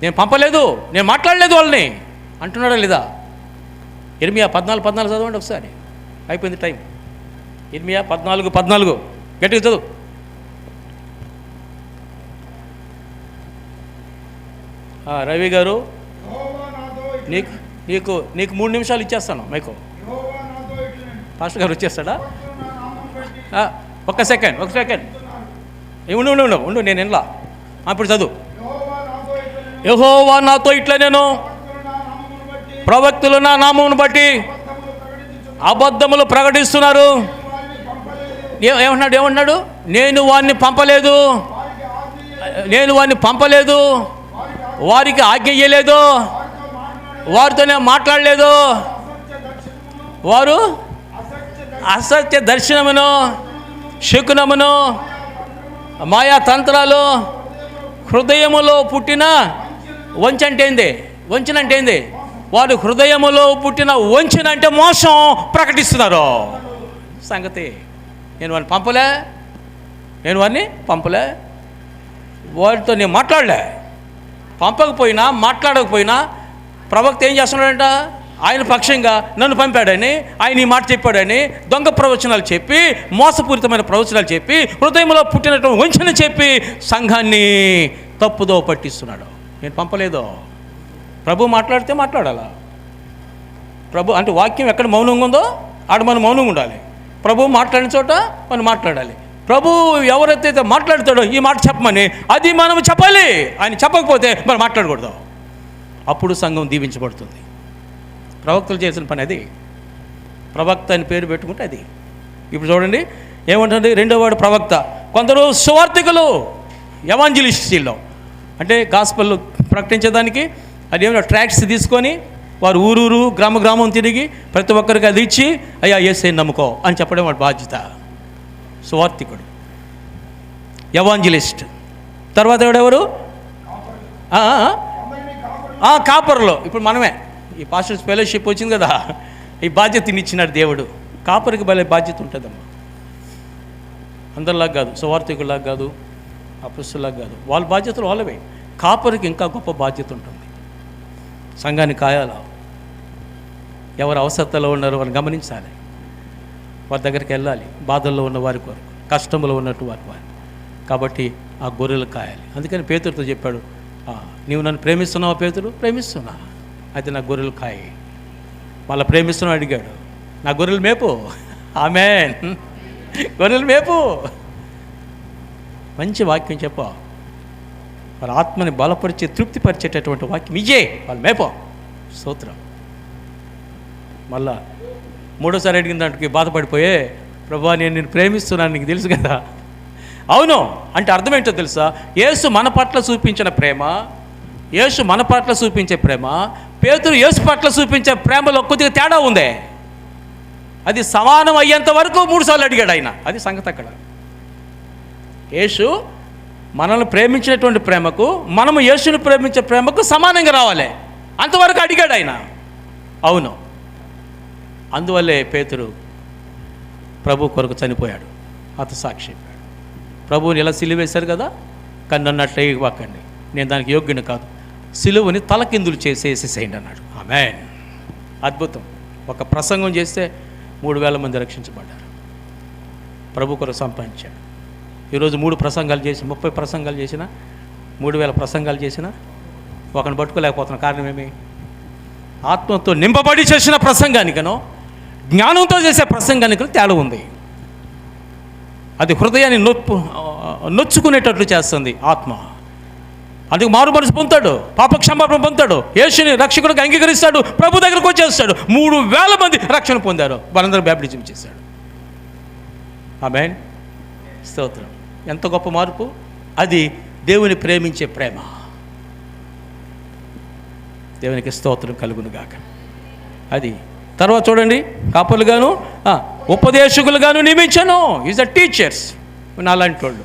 నేను పంపలేదు, నేను మాట్లాడలేదు వాళ్ళని అంటున్నాడా లేదా? ఇర్మియా 14:14 చదవండి ఒకసారి. అయిపోయింది టైం. ఇర్మియా 14:14 గట్టిగా చదువు. రవి గారు నీకు నీకు నీకు 3 నిమిషాలు ఇచ్చేస్తాను మైకో. పాస్టర్ గారు వచ్చేస్తాడా? ఒక్క సెకండ్ ఉండు నేను ఎన్లా అప్పుడు చదువు. యెహోవా నాతో ఇట్లా, నేను ప్రవక్తులు నా నామమును బట్టి అబద్ధములు ప్రకటిస్తున్నారు. ఏమన్నాడు? నేను వారిని పంపలేదు, వారికి ఆజ్ఞ ఇయ్యలేదు, వారితోనే మాట్లాడలేదు. వారు అసత్య దర్శనమును, శకునమును, మాయా తంత్రాలు, హృదయములో పుట్టిన వంచంటే ఏంది? వారు హృదయములో పుట్టిన వంచన అంటే మోసం ప్రకటిస్తున్నారు సంగతి. నేను వారిని పంపలే, వారితో నేను మాట్లాడలే. పంపకపోయినా మాట్లాడకపోయినా ప్రవక్త ఏం చేస్తున్నాడంట? ఆయన పక్షంగా నన్ను పంపాడని, ఆయన ఈ మాట చెప్పాడని దొంగ ప్రవచనాలు చెప్పి, మోసపూరితమైన ప్రవచనాలు చెప్పి, హృదయంలో పుట్టినటువంటి వంచన చెప్పి సంఘాన్ని తప్పుదో పట్టిస్తున్నాడు. నేను పంపలేదు. ప్రభు మాట్లాడితే మాట్లాడాలా. ప్రభు అంటే వాక్యం ఎక్కడ మౌనంగా ఉందో ఆడ మనం మౌనంగా ఉండాలి. ప్రభు మాట్లాడిన చోట మనం మాట్లాడాలి. ప్రభు ఎవరైతే మాట్లాడతాడో ఈ మాట చెప్పమని అది మనం చెప్పాలి. ఆయన చెప్పకపోతే మనం మాట్లాడకూడదు. అప్పుడు సంఘం దీవించబడుతుంది. ప్రవక్తలు చేసిన పని అది. ప్రవక్త అని పేరు పెట్టుకుంటే అది. ఇప్పుడు చూడండి ఏమంటుంది? 2వ వాడు ప్రవక్త. కొందరు సువార్థికులు, ఎవాంజలిస్టుల్లో అంటే గాస్పెల్ ప్రకటించేదానికి అది ఏమైనా ట్రాక్ట్స్ తీసుకొని వారు ఊరూరు గ్రామం తిరిగి ప్రతి ఒక్కరికి అది ఇచ్చి అయ్యా యేసయ్యని నమ్ముకో అని చెప్పడం వాడి బాధ్యత. సువార్థికుడు, ఎవాంజలిస్ట్. తర్వాత ఎవడెవరు? కాపర్లో. ఇప్పుడు మనమే ఈ పాస్టర్స్ ఫెలోషిప్ వచ్చింది కదా, ఈ బాధ్యతని ఇచ్చినాడు దేవుడు. కాపరికి భలే బాధ్యత ఉంటుందమ్మా. అందరిలాగా కాదు, సువార్థికుల్లాగా కాదు, అపొస్తలులాగా కాదు. వాళ్ళ బాధ్యతలు వాళ్ళవే. కాపరికి ఇంకా గొప్ప బాధ్యత ఉంటుంది. సంఘాన్ని కాయాల. ఎవరు అవసరతలో ఉన్నారో వారిని గమనించాలి, వారి దగ్గరికి వెళ్ళాలి. బాధల్లో ఉన్న వారి కొరకు, కష్టంలో ఉన్నట్టు వారి. కాబట్టి ఆ గొర్రెలు కాయాలి. అందుకని పేతురుతో చెప్పాడు, నీవు నన్ను ప్రేమిస్తున్నావా పేతురు? ప్రేమిస్తున్నా. అయితే నా గొర్రెలు కాయి. మళ్ళీ ప్రేమిస్తున్నావు అడిగాడు, నా గొర్రెలు మేపు. ఆమేన్. గొర్రెలు మేపు. మంచి వాక్యం చెప్ప. వాళ్ళ ఆత్మని బలపరిచే, తృప్తిపరిచేటటువంటి వాక్యం ఇయ్యే. వాళ్ళు మేపో. స్తోత్రం. మళ్ళా 3వసారి అడిగిన దానికి బాధపడిపోయే, ప్రభువా నేను నిన్ను ప్రేమిస్తున్నాను, నీకు తెలుసు కదా. అవును అంటే అర్థం ఏంటో తెలుసా? యేసు మన పట్ల చూపించిన ప్రేమ, యేసు మన పట్ల చూపించే ప్రేమ, పేతురు యేసు పట్ల చూపించే ప్రేమలో కొద్దిగా తేడా ఉంది. అది సమానం అయ్యేంత వరకు 3 సార్లు అడిగాడు ఆయన. అది సంగతి అక్కడ. యేసు మనల్ని ప్రేమించినటువంటి ప్రేమకు, మనము యేసుని ప్రేమించే ప్రేమకు సమానంగా రావాలి. అంతవరకు అడిగాడు ఆయన. అవును. అందువల్లే పేతురు ప్రభు కొరకు చనిపోయాడు. హతసాక్షి. ప్రభువుని ఎలా సిలువేశారు కదా, కానీ నన్ను అట్లా ఇవ్వకండి, నేను దానికి యోగ్యుని కాదు, సిలువని తలకిందులు చేసేసేయండి అన్నాడు. ఆమేన్. అద్భుతం. ఒక ప్రసంగం చేస్తే 3,000 మంది రక్షించబడ్డారు. ప్రభు కొరకు సంపాదించాడు. ఈరోజు 3 ప్రసంగాలు చేసి 30 ప్రసంగాలు చేసిన 3,000 ప్రసంగాలు చేసిన ఒకరిని పట్టుకోలేకపోతున్న కారణం ఏమి? ఆత్మతో నింపబడి చేసిన ప్రసంగానికనో జ్ఞానంతో చేసే ప్రసంగానికి తేడా ఉంది. అది హృదయాన్ని నొచ్చుకునేటట్లు చేస్తుంది ఆత్మ. అందుకు మారు మనసు పొందుతాడు, పాప క్షమాపణ పొందుతాడు, యేసుని రక్షకుడిగా అంగీకరిస్తాడు, ప్రభు దగ్గరకు వచ్చేస్తాడు. 3,000 మంది రక్షణ పొందారు, వాళ్ళందరూ బ్యాప్టిజం చేశాడు. ఆమేన్, స్తోత్రం. ఎంత గొప్ప మార్పు! అది దేవుని ప్రేమించే ప్రేమ. దేవునికి స్తోత్రం కలుగునుగాక. అది తర్వాత చూడండి, కాపరులుగాను ఉపదేశకులుగాను నియమించను. Is a teachers. నాలాంటి వాళ్ళు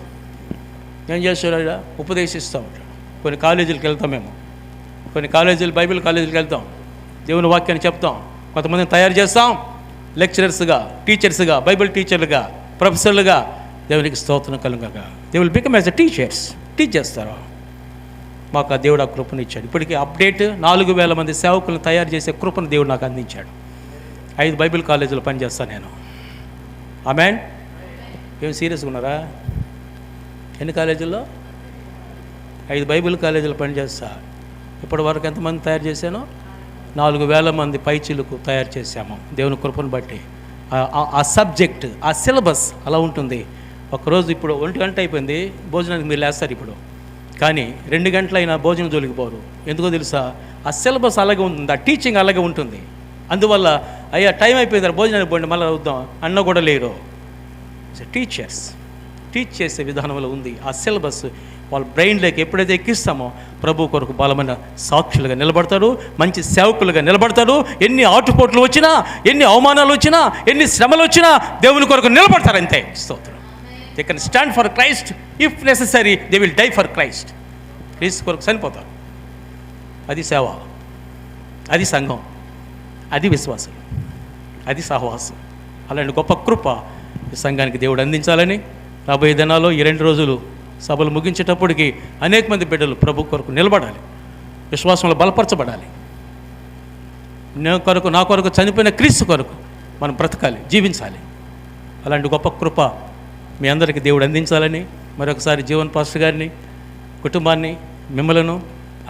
ఏం చేస్తాడు? ఉపదేశిస్తూ ఉంటాడు. కొన్ని కాలేజీలకు వెళ్తాం మేము, కొన్ని కాలేజీలు బైబిల్ కాలేజీలకు వెళ్తాం, దేవుని వాక్యాన్ని చెప్తాం, కొంతమందిని తయారు చేస్తాం లెక్చరర్స్గా, టీచర్స్గా, బైబిల్ టీచర్లుగా, ప్రొఫెసర్లుగా. దేవునికి స్తోత్రం కలుగుగాక. They will become as a teachers. Teach చేస్తారు. మాకు ఆ దేవుడు ఆ కృపను ఇచ్చాడు. ఇప్పటికీ అప్డేట్ 4,000 మంది సేవకులను తయారు చేసే కృపను దేవుడు నాకు అందించాడు. 5 బైబిల్ కాలేజీలో పనిచేస్తాను నేను. ఆమేన్. ఏం సీరియస్గా ఉన్నారా? ఎన్ని కాలేజీల్లో? 5 బైబిల్ కాలేజీలో పనిచేస్తా. ఇప్పటి వరకు ఎంతమంది తయారు చేశానో? 4,000 మంది పైచీలకు తయారు చేశాము దేవుని కృపను బట్టి. ఆ సబ్జెక్ట్, ఆ సిలబస్ అలా ఉంటుంది. ఒకరోజు ఇప్పుడు 1 గంట అయిపోయింది, భోజనానికి మీరు లేస్తారు ఇప్పుడు, కానీ 2 గంటలైనా భోజనం జోలికి పోరు. ఎందుకో తెలుసా? ఆ సిలబస్ అలాగే ఉంటుంది, ఆ టీచింగ్ అలాగే ఉంటుంది. అందువల్ల అయ్యా టైం అయిపోయింది, భోజనానికి పోండి మళ్ళీ అవుద్దాం అన్న కూడా లేరు. టీచర్స్ టీచ్ చేసే విధానంలో ఉంది ఆ సిలబస్. వాళ్ళ బ్రెయిన్లోకి ఎప్పుడైతే ఎక్కిస్తామో ప్రభు కొరకు బలమైన సాక్షులుగా నిలబడతారు, మంచి సేవకులుగా నిలబడతారు. ఎన్ని ఆటుపోట్లు వచ్చినా, ఎన్ని అవమానాలు వచ్చినా, ఎన్ని శ్రమలు వచ్చినా దేవుని కొరకు నిలబడతారు అంతే. స్తోత్రం. They can stand for Christ. If necessary they will die for Christ. క్రీస్తు కొరకు చనిపోతారు. అది సేవ, అది సంఘం, అది విశ్వాసం, అది సహవాసం. అలాంటి గొప్ప కృప ఈ సంఘానికి దేవుడు అందించాలని రాబోయే దినాల్లో ఈ 2 రోజులు సభలు ముగించేటప్పటికి అనేక మంది బిడ్డలు ప్రభు కొరకు నిలబడాలి, విశ్వాసంలో బలపరచబడాలి. నా కొరకు చనిపోయిన క్రీస్తు కొరకు మనం బ్రతకాలి, జీవించాలి. అలాంటి గొప్ప కృప మీ అందరికీ దేవుడు అందించాలని మరొకసారి జీవన్ పాస్టర్ గారిని, కుటుంబాన్ని, మిమ్మలను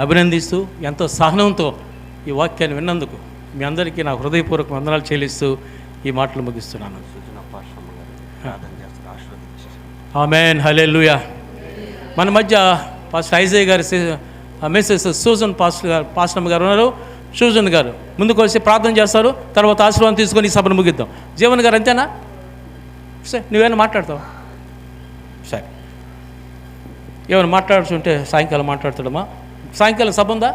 అభినందిస్తూ ఎంతో సహనంతో ఈ వాక్యాన్ని విన్నందుకు మీ అందరికీ నా హృదయపూర్వక వందనాలు చెల్లిస్తూ ఈ మాటలు ముగిస్తున్నాను. ఆమేన్, హల్లెలూయా. మన మధ్య పాస్టర్ ఐజయ్ గారు, మిస్సెస్ సూజన్ పాస్టర్ గారు ఉన్నారు. సూజన్ గారు ముందుకు వచ్చి ప్రార్థన చేస్తారు, తర్వాత ఆశీర్వాదం తీసుకొని ఈ సభను ముగిద్దాం. జీవన్ గారు అంతేనా? సరే, నువ్వేమైనా మాట్లాడతావా? సరే, ఏమైనా మాట్లాడుతుంటే సాయంకాలం మాట్లాడుతాడమ్మా. సాయంకాలం సభ ఉందా?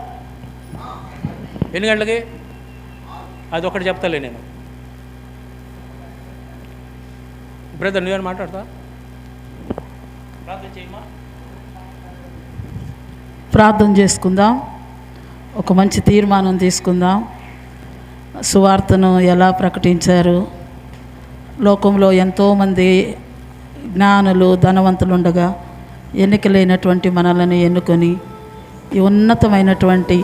ఎన్ని గంటలకి? అది ఒకటి చెప్తాలే నేను. బ్రదర్ నువ్వేమైనా మాట్లాడతా? ప్రార్థన చేయమ్మా. ప్రార్థన చేసుకుందాం. ఒక మంచి తీర్మానం తీసుకుందాం. సువార్తను ఎలా ప్రకటించారు? లోకంలో ఎంతోమంది జ్ఞానులు, ధనవంతులు ఉండగా ఎన్నికలైనటువంటి మనల్ని ఎన్నుకొని ఈ ఉన్నతమైనటువంటి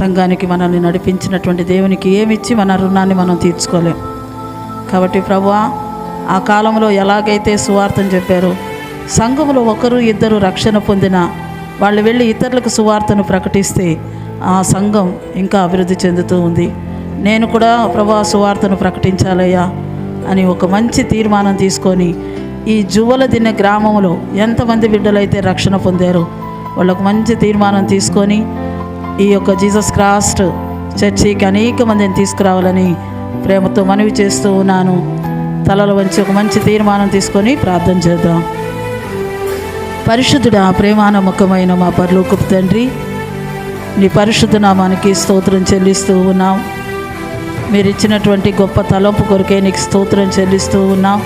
సంఘానికి మనల్ని నడిపించినటువంటి దేవునికి ఏమిచ్చి మన రుణాన్ని మనం తీర్చుకోలేం. కాబట్టి ప్రభువా, ఆ కాలంలో ఎలాగైతే సువార్తను చెప్పారో, సంఘంలో 1-2 రక్షణ పొందిన వాళ్ళు వెళ్ళి ఇతరులకు సువార్తను ప్రకటిస్తే ఆ సంఘం ఇంకా అభివృద్ధి చెందుతూ ఉంది. నేను కూడా ప్రభువా సువార్తను ప్రకటించాలయ్యా అని ఒక మంచి తీర్మానం తీసుకొని ఈ జువ్వలదిన్నె గ్రామంలో ఎంతమంది బిడ్డలైతే రక్షణ పొందారో వాళ్ళకు మంచి తీర్మానం తీసుకొని ఈ యొక్క జీసస్ క్రైస్ట్ చర్చికి అనేక మందిని తీసుకురావాలని ప్రేమతో మనవి చేస్తూ ఉన్నాను. తలలు వంచి ఒక మంచి తీర్మానం తీసుకొని ప్రార్థన చేద్దాం. పరిశుద్ధుడా, ప్రేమానమ్మకమైన మా పరలోకపు తండ్రి, నీ పరిశుద్ధ నామానికి స్తోత్రం చెల్లిస్తూ ఉన్నాం. మీరు ఇచ్చినటువంటి గొప్ప తలంపు కొరకే నీకు స్తోత్రం చెల్లిస్తూ ఉన్నాం.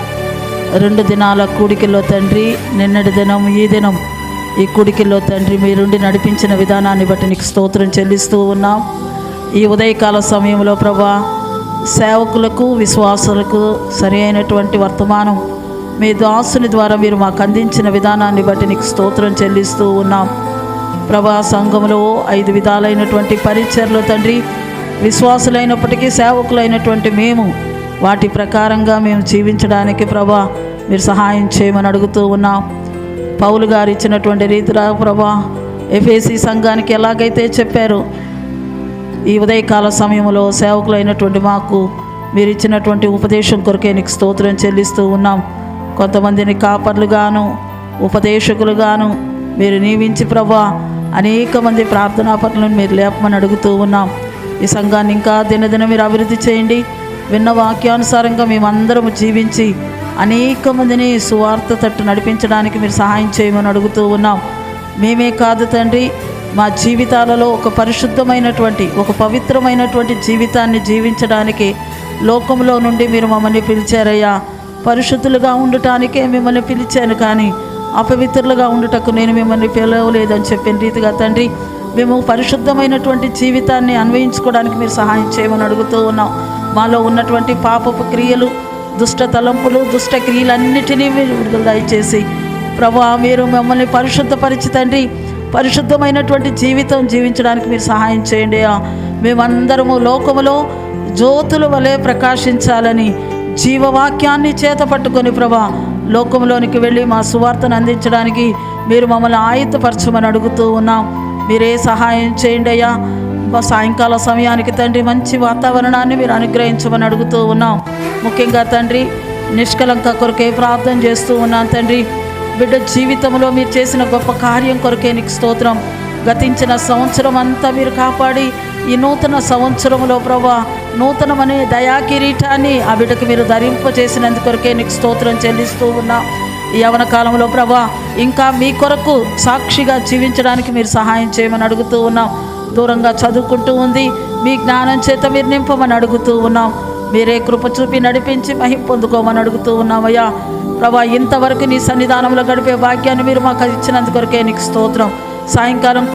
2 దినాల కూడికల్లో తండ్రి, నిన్నటి దినం, ఈ దినం ఈ కూడికల్లో తండ్రి మీరుండి నడిపించిన విధానాన్ని బట్టి నీకు స్తోత్రం చెల్లిస్తూ ఉన్నాం. ఈ ఉదయకాల సమయంలో ప్రభా, సేవకులకు, విశ్వాసులకు సరి అయినటువంటి వర్తమానం మీ దాసుని ద్వారా మీరు మాకు అందించిన విధానాన్ని బట్టి నీకు స్తోత్రం చెల్లిస్తూ ఉన్నాం. ప్రభా, సంఘంలో 5 విధాలైనటువంటి పరిచర్లు తండ్రి, విశ్వాసులైనప్పటికీ సేవకులైనటువంటి మేము వాటి ప్రకారంగా మేము జీవించడానికి ప్రభా మీరు సహాయం చేయమని అడుగుతూ ఉన్నాం. పౌలు గారు ఇచ్చినటువంటి రీతిలో ప్రభా ఎఫెసీ సంఘానికి ఎలాగైతే చెప్పారు, ఈ ఉదయకాల సమయంలో సేవకులైనటువంటి మాకు మీరు ఇచ్చినటువంటి ఉపదేశం కొరకే నీకు స్తోత్రం చెల్లిస్తూ ఉన్నాం. కొంతమందిని కాపర్లుగాను ఉపదేశకులుగాను మీరు నియమించి ప్రభా అనేక మంది ప్రార్థనా పనులను మీరు లేపమని అడుగుతూ ఉన్నాం. ఈ సంఘాన్ని ఇంకా దినదిన మీరు అభివృద్ధి చేయండి. విన్న వాక్యానుసారంగా మేమందరము జీవించి అనేక మందిని సువార్త తట్టు నడిపించడానికి మీరు సహాయం చేయమని అడుగుతూ ఉన్నాం. మేమే కాదు తండ్రి, మా జీవితాలలో ఒక పరిశుద్ధమైనటువంటి ఒక పవిత్రమైనటువంటి జీవితాన్ని జీవించడానికి లోకంలో నుండి మీరు మమ్మల్ని పిలిచారయ్యా. పరిశుద్ధులుగా ఉండటానికే మిమ్మల్ని పిలిచాను, కానీ అపవిత్రులుగా ఉండుటకు నేను మిమ్మల్ని పిలవలేదని చెప్పిన రీతిగా తండ్రి మేము పరిశుద్ధమైనటువంటి జీవితాన్ని అన్వయించుకోవడానికి మీరు సహాయం చేయమని అడుగుతూ ఉన్నాం. మాలో ఉన్నటువంటి పాపపు క్రియలు, దుష్ట తలంపులు, దుష్ట క్రియలన్నిటినీ మీరు విడుదల దయచేసి ప్రభువా మీరు మమ్మల్ని పరిశుద్ధపరిచి తండ్రి పరిశుద్ధమైనటువంటి జీవితం జీవించడానికి మీరు సహాయం చేయండి. మేమందరము లోకములో జ్యోతుల వలె ప్రకాశించాలని జీవవాక్యాన్ని చేత పట్టుకొని ప్రభా లోకంలోనికి వెళ్ళి మా సువార్తను అందించడానికి మీరు మమ్మల్ని ఆయుధపరచమని అడుగుతూ ఉన్నాం. మీరే సహాయం చేయండి అయ్యా. సాయంకాల సమయానికి తండ్రి మంచి వాతావరణాన్ని మీరు అనుగ్రహించమని అడుగుతూ ఉన్నాం. ముఖ్యంగా తండ్రి నిష్కలంక కొరకే ప్రార్థన చేస్తూ ఉన్నాను తండ్రి. బిడ్డ జీవితంలో మీరు చేసిన గొప్ప కార్యం కొరకే నీకు స్తోత్రం. గతించిన సంవత్సరం అంతా మీరు కాపాడి ఈ నూతన సంవత్సరంలో ప్రభా నూతనమనే దయా కిరీటాన్ని ఆ బిడ్డకు మీరు ధరింపజేసినందు కొరకే నీకు స్తోత్రం చెల్లిస్తూ ఉన్నా. ఈ యవన కాలంలో ప్రభా ఇంకా మీ కొరకు సాక్షిగా జీవించడానికి మీరు సహాయం చేయమని అడుగుతూ ఉన్నాం. దూరంగా చదువుకుంటూ ఉంది, మీ జ్ఞానం చేత మీరు నింపమని అడుగుతూ ఉన్నాం. మీరే కృప చూపి నడిపించి మహిమ పొందుకోమని అడుగుతూ ఉన్నామయ్యా. ప్రభా ఇంతవరకు నీ సన్నిధానంలో గడిపే భాగ్యాన్ని మీరు మాకు ఇచ్చినందుకొరకే నీకు స్తోత్రం. సాయంకాలం